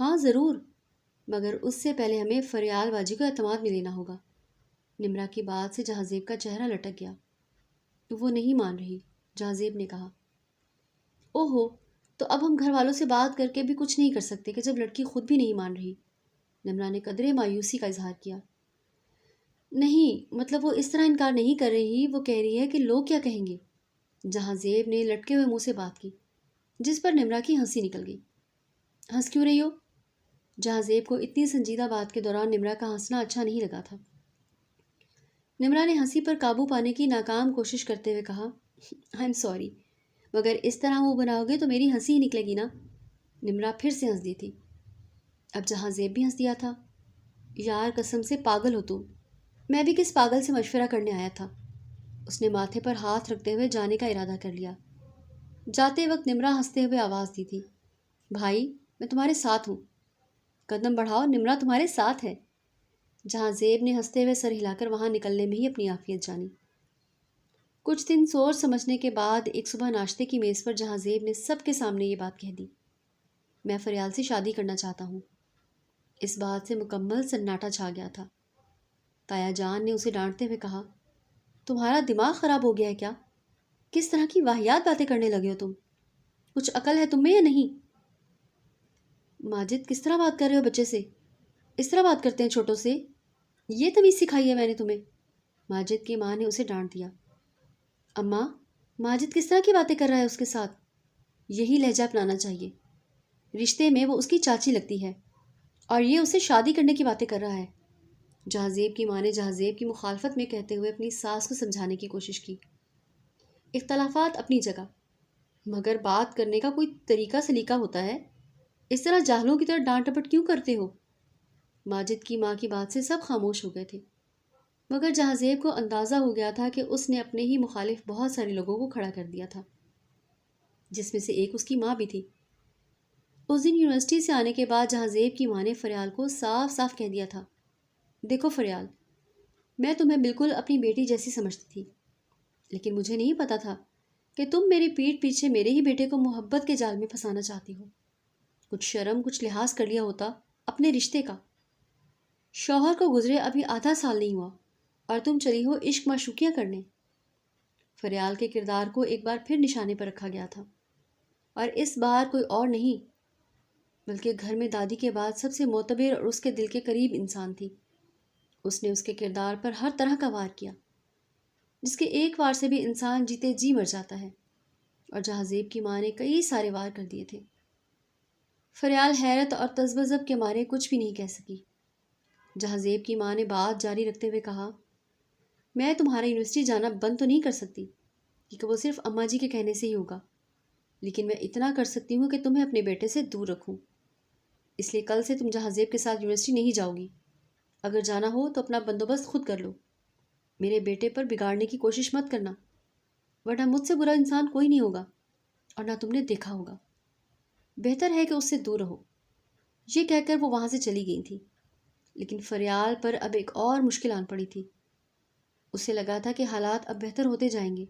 ہاں ضرور، مگر اس سے پہلے ہمیں فریال باجی کو اعتماد میں لینا ہوگا۔ نمرا کی بات سے جہاں زیب کا چہرہ لٹک گیا۔ وہ نہیں مان رہی، جہاں زیب نے کہا۔ اوہو، تو اب ہم گھر والوں سے بات کر کے بھی کچھ نہیں کر سکتے کہ جب لڑکی خود بھی نہیں مان رہی؟ نمرا نے قدرے مایوسی کا اظہار کیا۔ نہیں، مطلب وہ اس طرح انکار نہیں کر رہی، وہ کہہ رہی ہے کہ لوگ کیا کہیں گے۔ جہاں زیب نے لٹکے ہوئے منہ سے بات کی، جس پر نمرا کی ہنسی نکل گئی۔ ہنس کیوں رہی ہو؟ جہاں زیب کو اتنی سنجیدہ بات کے دوران نمرا کا ہنسنا اچھا نہیں لگا تھا۔ نمرا نے ہنسی پر قابو پانے کی ناکام کوشش کرتے ہوئے کہا، آئی ایم سوری، مگر اس طرح منہ بناؤ گے تو میری ہنسی ہی نکلے گی نا۔ نمرا پھر سے ہنس دی تھی۔ اب جہاں زیب بھی ہنس دیا تھا۔ یار قسم سے پاگل ہو تم، میں بھی کس پاگل سے مشورہ کرنے آیا تھا۔ اس نے ماتھے پر ہاتھ رکھتے ہوئے جانے کا ارادہ کر لیا۔ جاتے وقت نمرا ہنستے ہوئے آواز دی تھی، بھائی میں تمہارے ساتھ ہوں، قدم بڑھاؤ، نمرا تمہارے ساتھ ہے۔ جہاں زیب نے ہنستے ہوئے سر ہلا کر وہاں نکلنے میں ہی اپنی عافیت جانی۔ کچھ دن سوچ سمجھنے کے بعد ایک صبح ناشتے کی میز پر جہاں زیب نے سب کے سامنے یہ بات کہہ دی، میں فریال سے شادی کرنا چاہتا ہوں۔ اس بات سے مکمل سناٹا چھا گیا تھا۔ تایا جان نے اسے ڈانٹتے ہوئے کہا، تمہارا دماغ خراب ہو گیا ہے کیا؟ کس طرح کی واہیات باتیں کرنے لگے ہو تم؟ کچھ عقل ہے تم میں یا نہیں؟ ماجد، کس طرح بات کر رہے ہو بچے سے؟ اس طرح بات کرتے ہیں چھوٹوں سے؟ یہ تمیز سکھائی ہے میں نے تمہیں؟ ماجد کی ماں نے اسے ڈانٹ دیا۔ اماں، ماجد کس طرح کی باتیں کر رہا ہے اس کے ساتھ؟ یہی لہجہ اپنانا چاہیے. رشتے میں وہ اس کی چاچی لگتی ہے اور یہ اسے شادی کرنے کی باتیں کر رہا ہے. جہازیب کی ماں نے جہازیب کی مخالفت میں کہتے ہوئے اپنی ساس کو سمجھانے کی کوشش کی. اختلافات اپنی جگہ، مگر بات کرنے کا کوئی طریقہ سلیقہ ہوتا ہے. اس طرح جاہلوں کی طرح ڈانٹ ڈپٹ کیوں کرتے ہو؟ ماجد کی ماں کی بات سے سب خاموش ہو گئے تھے، مگر جہازیب کو اندازہ ہو گیا تھا کہ اس نے اپنے ہی مخالف بہت سارے لوگوں کو کھڑا کر دیا تھا، جس میں سے ایک اس کی ماں بھی تھی. اس دن یونیورسٹی سے آنے کے بعد جہازیب کی ماں نے فریال کو صاف صاف کہہ دیا تھا، دیکھو فریال، میں تمہیں بالکل اپنی بیٹی جیسی سمجھتی تھی، لیکن مجھے نہیں پتا تھا کہ تم میری پیٹھ پیچھے میرے ہی بیٹے کو محبت کے جال میں پھنسانا چاہتی ہو. کچھ شرم، کچھ لحاظ کر لیا ہوتا اپنے رشتے کا. شوہر کو گزرے ابھی آدھا سال نہیں ہوا اور تم چلی ہو عشق معشوقیاں کرنے. فریال کے کردار کو ایک بار پھر نشانے پر رکھا گیا تھا، اور اس بار کوئی اور نہیں بلکہ گھر میں دادی کے بعد سب سے معتبر اور اس کے دل کے قریب انسان تھی. اس نے اس کے کردار پر ہر طرح کا وار کیا، جس کے ایک وار سے بھی انسان جیتے جی مر جاتا ہے، اور جہازیب کی ماں نے کئی سارے وار کر دیے تھے. فریال حیرت اور تذبذب کے مارے کچھ بھی نہیں کہہ سکی. جہازیب کی ماں نے بات جاری رکھتے ہوئے کہا، میں تمہارا یونیورسٹی جانا بند تو نہیں کر سکتی کیونکہ وہ صرف اماں جی کے کہنے سے ہی ہوگا، لیکن میں اتنا کر سکتی ہوں کہ تمہیں اپنے بیٹے سے دور رکھوں. اس لیے کل سے تم جہازیب کے ساتھ یونیورسٹی نہیں جاؤ گی. اگر جانا ہو تو اپنا بندوبست خود کر لو. میرے بیٹے پر بگاڑنے کی کوشش مت کرنا، ورنہ مجھ سے برا انسان کوئی نہیں ہوگا اور نہ تم نے دیکھا ہوگا. بہتر ہے کہ اس سے دور رہو. یہ کہہ کر وہ وہاں سے چلی گئی تھی. لیکن فریال پر اب ایک اور مشکل آن پڑی تھی. اسے لگا تھا کہ حالات اب بہتر ہوتے جائیں گے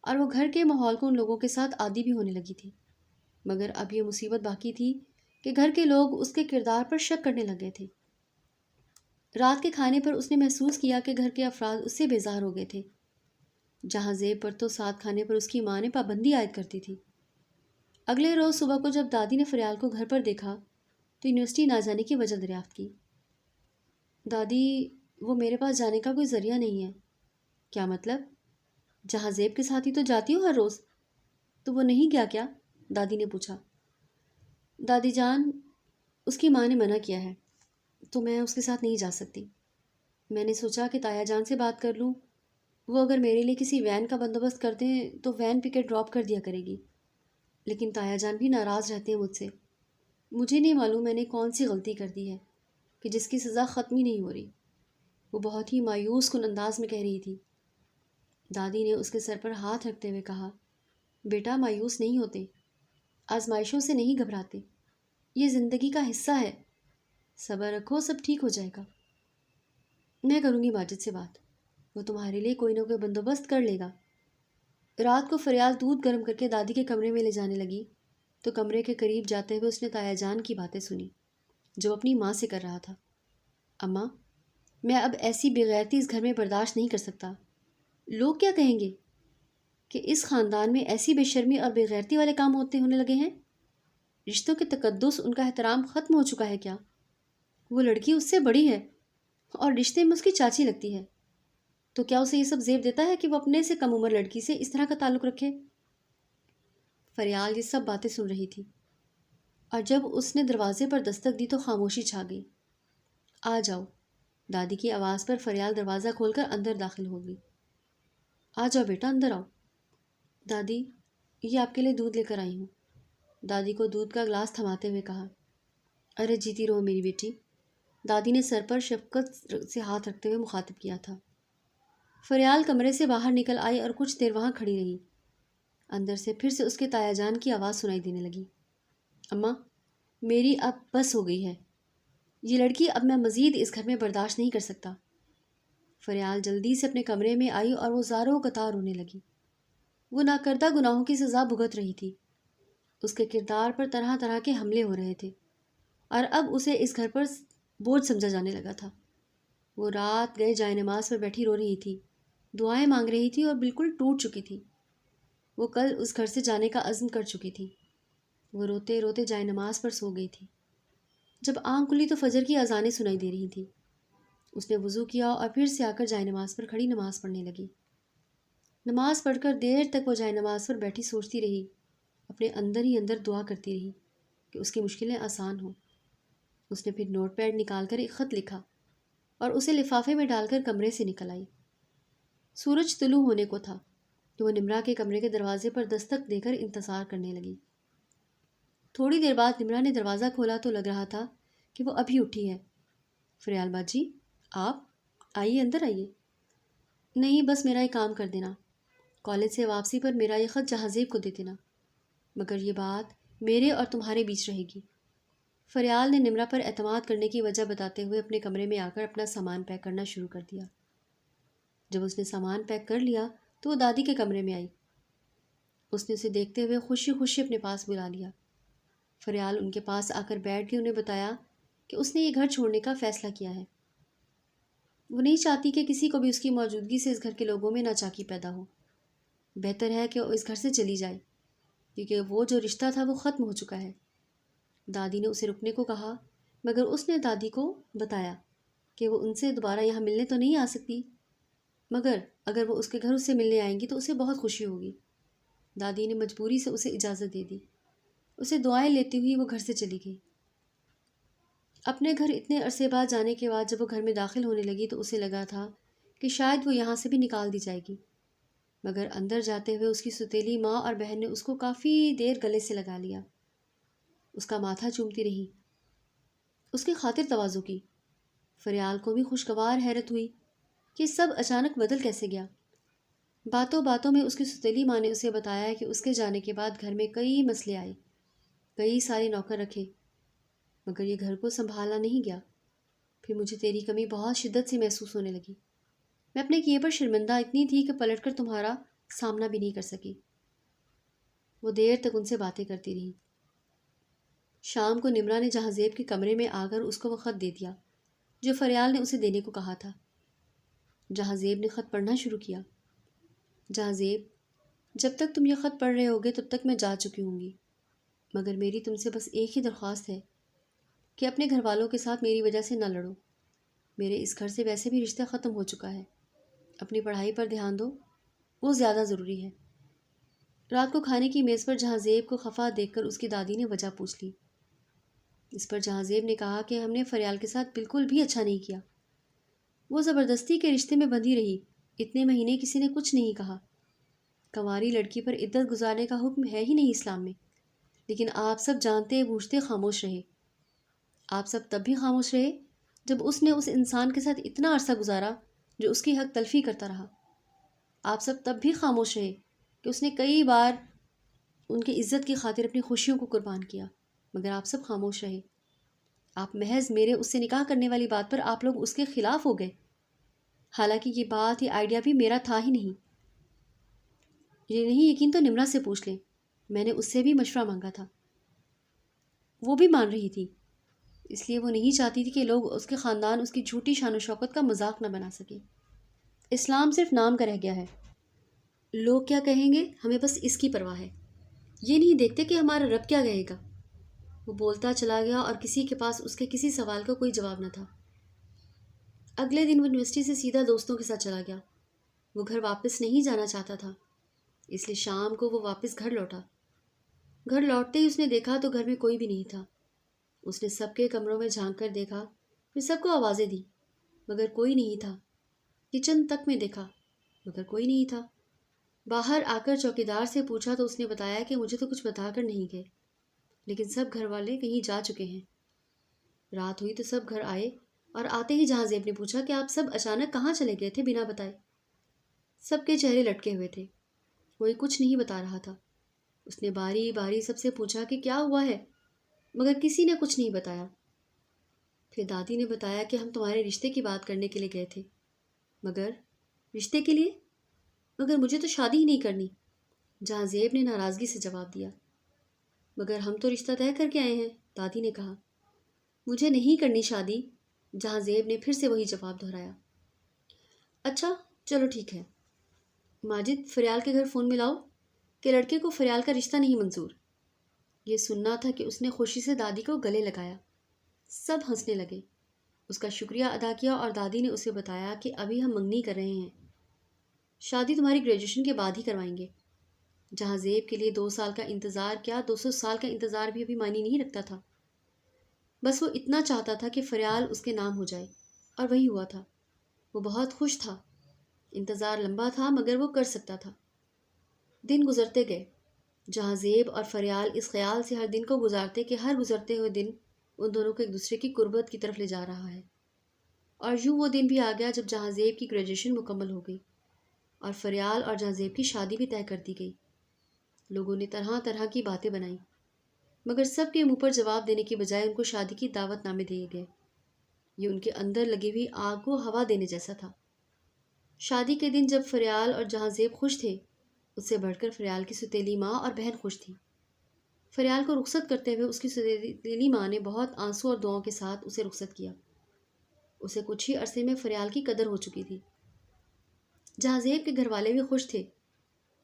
اور وہ گھر کے ماحول کو ان لوگوں کے ساتھ عادی بھی ہونے لگی تھی، مگر اب یہ مصیبت باقی تھی کہ گھر کے لوگ اس کے کردار پر شک کرنے لگے تھے. رات کے کھانے پر اس نے محسوس کیا کہ گھر کے افراد اس سے بیزار ہو گئے تھے. جہازیب پر تو ساتھ کھانے پر اس کی ماں نے پابندی عائد کرتی تھی. اگلے روز صبح کو جب دادی نے فریال کو گھر پر دیکھا تو یونیورسٹی نہ جانے کی وجہ دریافت کی. دادی، وہ میرے پاس جانے کا کوئی ذریعہ نہیں ہے. کیا مطلب؟ جہازیب کے ساتھ ہی تو جاتی ہو ہر روز، تو وہ نہیں گیا کیا؟ دادی نے پوچھا. دادی جان، اس کی ماں نے منع کیا ہے تو میں اس کے ساتھ نہیں جا سکتی. میں نے سوچا کہ تایا جان سے بات کر لوں، وہ اگر میرے لیے کسی وین کا بندوبست کر دیں تو وین پہ کے ڈراپ کر دیا کرے گی. لیکن تایا جان بھی ناراض رہتے ہیں مجھ سے. مجھے نہیں معلوم میں نے کون سی غلطی کر دی ہے کہ جس کی سزا ختم ہی نہیں ہو رہی. وہ بہت ہی مایوس کن انداز میں کہہ رہی تھی. دادی نے اس کے سر پر ہاتھ رکھتے ہوئے کہا، بیٹا مایوس نہیں ہوتے، آزمائشوں سے نہیں گھبراتے، یہ زندگی کا حصہ ہے. صبر رکھو، سب ٹھیک ہو جائے گا. میں کروں گی ماجد سے بات، وہ تمہارے لیے کوئی نہ کوئی بندوبست کر لے گا. رات کو فریال دودھ گرم کر کے دادی کے کمرے میں لے جانے لگی تو کمرے کے قریب جاتے ہوئے اس نے تایا جان کی باتیں سنی جو اپنی ماں سے کر رہا تھا. اماں، میں اب ایسی بےغیرتی اس گھر میں برداشت نہیں کر سکتا. لوگ کیا کہیں گے کہ اس خاندان میں ایسی بے شرمی اور بےغیرتی والے کام ہونے لگے ہیں؟ رشتوں کے تقدس، ان کا احترام ختم ہو چکا ہے کیا؟ وہ لڑکی اس سے بڑی ہے اور رشتے میں اس کی چاچی لگتی ہے، تو کیا اسے یہ سب زیب دیتا ہے کہ وہ اپنے سے کم عمر لڑکی سے اس طرح کا تعلق رکھے؟ فریال یہ سب باتیں سن رہی تھی اور جب اس نے دروازے پر دستک دی تو خاموشی چھا گئی. آ جاؤ، دادی کی آواز پر فریال دروازہ کھول کر اندر داخل ہو گئی. آ جاؤ بیٹا، اندر آؤ. دادی، یہ آپ کے لیے دودھ لے کر آئی ہوں. دادی کو دودھ کا گلاس تھماتے ہوئے کہا. ارے جیتی رہو میری بیٹی، دادی نے سر پر شفقت سے ہاتھ رکھتے ہوئے مخاطب کیا تھا. فریال کمرے سے باہر نکل آئی اور کچھ دیر وہاں کھڑی رہی. اندر سے پھر سے اس کے تایا جان کی آواز سنائی دینے لگی. اماں، میری اب بس ہو گئی ہے. یہ لڑکی اب میں مزید اس گھر میں برداشت نہیں کر سکتا. فریال جلدی سے اپنے کمرے میں آئی اور وہ زاروں قطار رونے لگی. وہ ناکردہ گناہوں کی سزا بھگت رہی تھی. اس کے کردار پر طرح طرح کے حملے ہو رہے تھے اور اب اسے اس گھر پر بوجھ سمجھا جانے لگا تھا. وہ رات گئے جائے نماز پر بیٹھی رو رہی تھی، دعائیں مانگ رہی تھی اور بالکل ٹوٹ چکی تھی. وہ کل اس گھر سے جانے کا عزم کر چکی تھی. وہ روتے روتے جائے نماز پر سو گئی تھی. جب آنکھ کھلی تو فجر کی اذانیں سنائی دے رہی تھیں. اس نے وضو کیا اور پھر سے آ کر جائے نماز پر کھڑی نماز پڑھنے لگی. نماز پڑھ کر دیر تک وہ جائے نماز پر بیٹھی سوچتی رہی اپنے اندر ہی اندر دعا کرتی رہی کہ اس کی مشکلیں آسان ہوں۔ اس نے پھر نوٹ پیڈ نکال کر ایک خط لکھا اور اسے لفافے میں ڈال کر کمرے سے نکل آئی۔ سورج طلوع ہونے کو تھا کہ وہ نمرا کے کمرے کے دروازے پر دستک دے کر انتظار کرنے لگی۔ تھوڑی دیر بعد نمرا نے دروازہ کھولا تو لگ رہا تھا کہ وہ ابھی اٹھی ہے۔ فریال باجی، آپ آئیے، اندر آئیے۔ نہیں، بس میرا ایک کام کر دینا، کالج سے واپسی پر میرا یہ خط جہاں زیب کو دے دینا، مگر یہ بات میرے اور تمہارے بیچ رہے گی۔ فریال نے نمرا پر اعتماد کرنے کی وجہ بتاتے ہوئے اپنے کمرے میں آ کر اپنا سامان پیک کرنا شروع کر دیا۔ جب اس نے سامان پیک کر لیا تو وہ دادی کے کمرے میں آئی۔ اس نے اسے دیکھتے ہوئے خوشی خوشی اپنے پاس بلا لیا۔ فریال ان کے پاس آ کر بیٹھ کے انہیں بتایا کہ اس نے یہ گھر چھوڑنے کا فیصلہ کیا ہے۔ وہ نہیں چاہتی کہ کسی کو بھی اس کی موجودگی سے اس گھر کے لوگوں میں ناچاکی پیدا ہو۔ بہتر ہے کہ وہ اس گھر سے چلی جائے، کیونکہ وہ جو رشتہ تھا وہ ختم ہو چکا ہے۔ دادی نے اسے رکنے کو کہا، مگر اس نے دادی کو بتایا کہ وہ ان سے دوبارہ یہاں ملنے تو نہیں آ سکتی، مگر اگر وہ اس کے گھر اس سے ملنے آئیں گی تو اسے بہت خوشی ہوگی۔ دادی نے مجبوری سے اسے اجازت دے دی۔ اسے دعائیں لیتی ہوئی وہ گھر سے چلی گئی۔ اپنے گھر اتنے عرصے بعد جانے کے بعد جب وہ گھر میں داخل ہونے لگی تو اسے لگا تھا کہ شاید وہ یہاں سے بھی نکال دی جائے گی، مگر اندر جاتے ہوئے اس کی ستیلی ماں اور بہن نے اس کو کافی دیر گلے سے لگا لیا، اس کا ماتھا چومتی رہی، اس کی خاطر تواضع کی۔ فریال کو بھی خوشگوار حیرت ہوئی کہ سب اچانک بدل کیسے گیا۔ باتوں باتوں میں اس کی ستیلی ماں نے اسے بتایا کہ اس کے جانے کے بعد گھر میں کئی مسئلے آئے، کئی سارے نوکر رکھے، مگر یہ گھر کو سنبھالا نہیں گیا۔ پھر مجھے تیری کمی بہت شدت سے محسوس ہونے لگی۔ میں اپنے کیے پر شرمندہ اتنی تھی کہ پلٹ کر تمہارا سامنا بھی نہیں کر سکی۔ وہ دیر تک ان سے باتیں کرتی رہی۔ شام کو نمرا نے جہاں زیب کے کمرے میں آ کر اس کو وہ خط دے دیا جو فریال نے اسے دینے کو کہا تھا۔ جہاں زیب نے خط پڑھنا شروع کیا۔ جہاں زیب، جب تک تم یہ خط پڑھ رہے ہوگے تب تک میں جا چکی ہوں گی، مگر میری تم سے بس ایک ہی درخواست ہے کہ اپنے گھر والوں کے ساتھ میری وجہ سے نہ لڑو۔ میرے اس گھر سے ویسے بھی رشتہ ختم ہو چکا ہے۔ اپنی پڑھائی پر دھیان دو، وہ زیادہ ضروری ہے۔ رات کو کھانے کی میز پر جہاں زیب کو خفا دیکھ کر اس کی دادی نے وجہ پوچھ لی۔ اس پر جہاں زیب نے کہا کہ ہم نے فریال کے ساتھ بالکل بھی اچھا نہیں کیا۔ وہ زبردستی کے رشتے میں بندھی رہی، اتنے مہینے کسی نے کچھ نہیں کہا۔ کنواری لڑکی پر عدت گزارنے کا حکم ہے ہی نہیں اسلام میں، لیکن آپ سب جانتے بوجھتے خاموش رہے۔ آپ سب تب بھی خاموش رہے جب اس نے اس انسان کے ساتھ اتنا عرصہ گزارا جو اس کی حق تلفی کرتا رہا۔ آپ سب تب بھی خاموش رہے کہ اس نے کئی بار ان کی عزت کی خاطر اپنی خوشیوں کو قربان کیا، مگر آپ سب خاموش رہے۔ آپ محض میرے اس سے نکاح کرنے والی بات پر آپ لوگ اس کے خلاف ہو گئے، حالانکہ یہ بات، یہ آئیڈیا بھی میرا تھا ہی نہیں۔ یہ نہیں یقین تو نمرا سے پوچھ لیں، میں نے اس سے بھی مشورہ مانگا تھا، وہ بھی مان رہی تھی، اس لیے وہ نہیں چاہتی تھی کہ لوگ، اس کے خاندان اس کی جھوٹی شان و شوکت کا مذاق نہ بنا سکے۔ اسلام صرف نام کا رہ گیا ہے، لوگ کیا کہیں گے ہمیں بس اس کی پرواہ ہے، یہ نہیں دیکھتے کہ ہمارا رب کیا کہے گا۔ وہ بولتا چلا گیا اور کسی کے پاس اس کے کسی سوال کا کوئی جواب نہ تھا۔ اگلے دن وہ یونیورسٹی سے سیدھا دوستوں کے ساتھ چلا گیا۔ وہ گھر واپس نہیں جانا چاہتا تھا، اس لیے شام کو وہ واپس گھر لوٹا۔ گھر لوٹتے ہی اس نے دیکھا تو گھر میں کوئی بھی نہیں تھا۔ اس نے سب کے کمروں میں جھانک کر دیکھا، پھر سب کو آوازیں دی، مگر کوئی نہیں تھا۔ کچن تک میں دیکھا، مگر کوئی نہیں تھا۔ باہر آ کر چوکیدار سے پوچھا تو اس نے بتایا کہ مجھے تو کچھ بتا کر نہیں گئے، لیکن سب گھر والے کہیں جا چکے ہیں۔ رات ہوئی تو سب گھر آئے اور آتے ہی جہاں زیب نے پوچھا کہ آپ سب اچانک کہاں چلے گئے تھے بنا بتائے۔ سب کے چہرے لٹکے ہوئے تھے، کوئی کچھ نہیں بتا رہا تھا۔ اس نے باری باری سب سے پوچھا کہ کیا ہوا ہے، مگر کسی نے کچھ نہیں بتایا۔ پھر دادی نے بتایا کہ ہم تمہارے رشتے کی بات کرنے کے لیے گئے تھے۔ مگر رشتے کے لیے؟ مگر مجھے تو شادی ہی نہیں کرنی، جہاں زیب نے ناراضگی سے جواب دیا۔ مگر ہم تو رشتہ طے کر کے آئے ہیں، دادی نے کہا۔ مجھے نہیں کرنی شادی، جہاں زیب نے پھر سے وہی جواب دہرایا۔ اچھا چلو ٹھیک ہے، ماجد فریال کے گھر فون ملاؤ کہ لڑکے کو فریال کا رشتہ نہیں منظور۔ یہ سننا تھا کہ اس نے خوشی سے دادی کو گلے لگایا۔ سب ہنسنے لگے، اس کا شکریہ ادا کیا اور دادی نے اسے بتایا کہ ابھی ہم منگنی کر رہے ہیں، شادی تمہاری گریجویشن کے بعد ہی کروائیں گے۔ جہاں زیب کے لیے 2 سال کا انتظار کیا 200 سال کا انتظار بھی ابھی معنی نہیں رکھتا تھا۔ بس وہ اتنا چاہتا تھا کہ فریال اس کے نام ہو جائے، اور وہی ہوا تھا۔ وہ بہت خوش تھا۔ انتظار لمبا تھا مگر وہ کر سکتا تھا۔ دن گزرتے گئے، جہاں زیب اور فریال اس خیال سے ہر دن کو گزارتے کہ ہر گزرتے ہوئے دن ان دونوں کو ایک دوسرے کی قربت کی طرف لے جا رہا ہے۔ اور یوں وہ دن بھی آ گیا جب جہاں زیب کی گریجویشن مکمل ہو گئی اور فریال اور جہاں زیب کی شادی بھی طے کر دی گئی۔ لوگوں نے طرح طرح کی باتیں بنائیں، مگر سب کے منہ پر جواب دینے کی بجائے ان کو شادی کی دعوت نامے دیے گئے۔ یہ ان کے اندر لگی ہوئی آگ کو ہوا دینے جیسا تھا۔ شادی کے دن جب فریال اور جہاں زیب خوش تھے، اس سے بڑھ کر فریال کی ستیلی ماں اور بہن خوش تھی۔ فریال کو رخصت کرتے ہوئے اس کی ستیلی ماں نے بہت آنسو اور دعاؤں کے ساتھ اسے رخصت کیا۔ اسے کچھ ہی عرصے میں فریال کی قدر ہو چکی تھی۔ جہاں زیب کے گھر والے بھی خوش تھے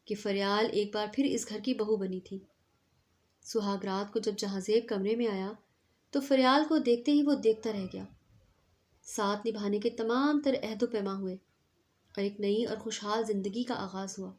کہ فریال ایک بار پھر اس گھر کی بہو بنی تھی۔ سہاگ رات کو جب جہاں زیب کمرے میں آیا تو فریال کو دیکھتے ہی وہ دیکھتا رہ گیا۔ ساتھ نبھانے کے تمام تر عہد و پیما ہوئے اور ایک نئی اور خوشحال زندگی کا آغاز ہوا۔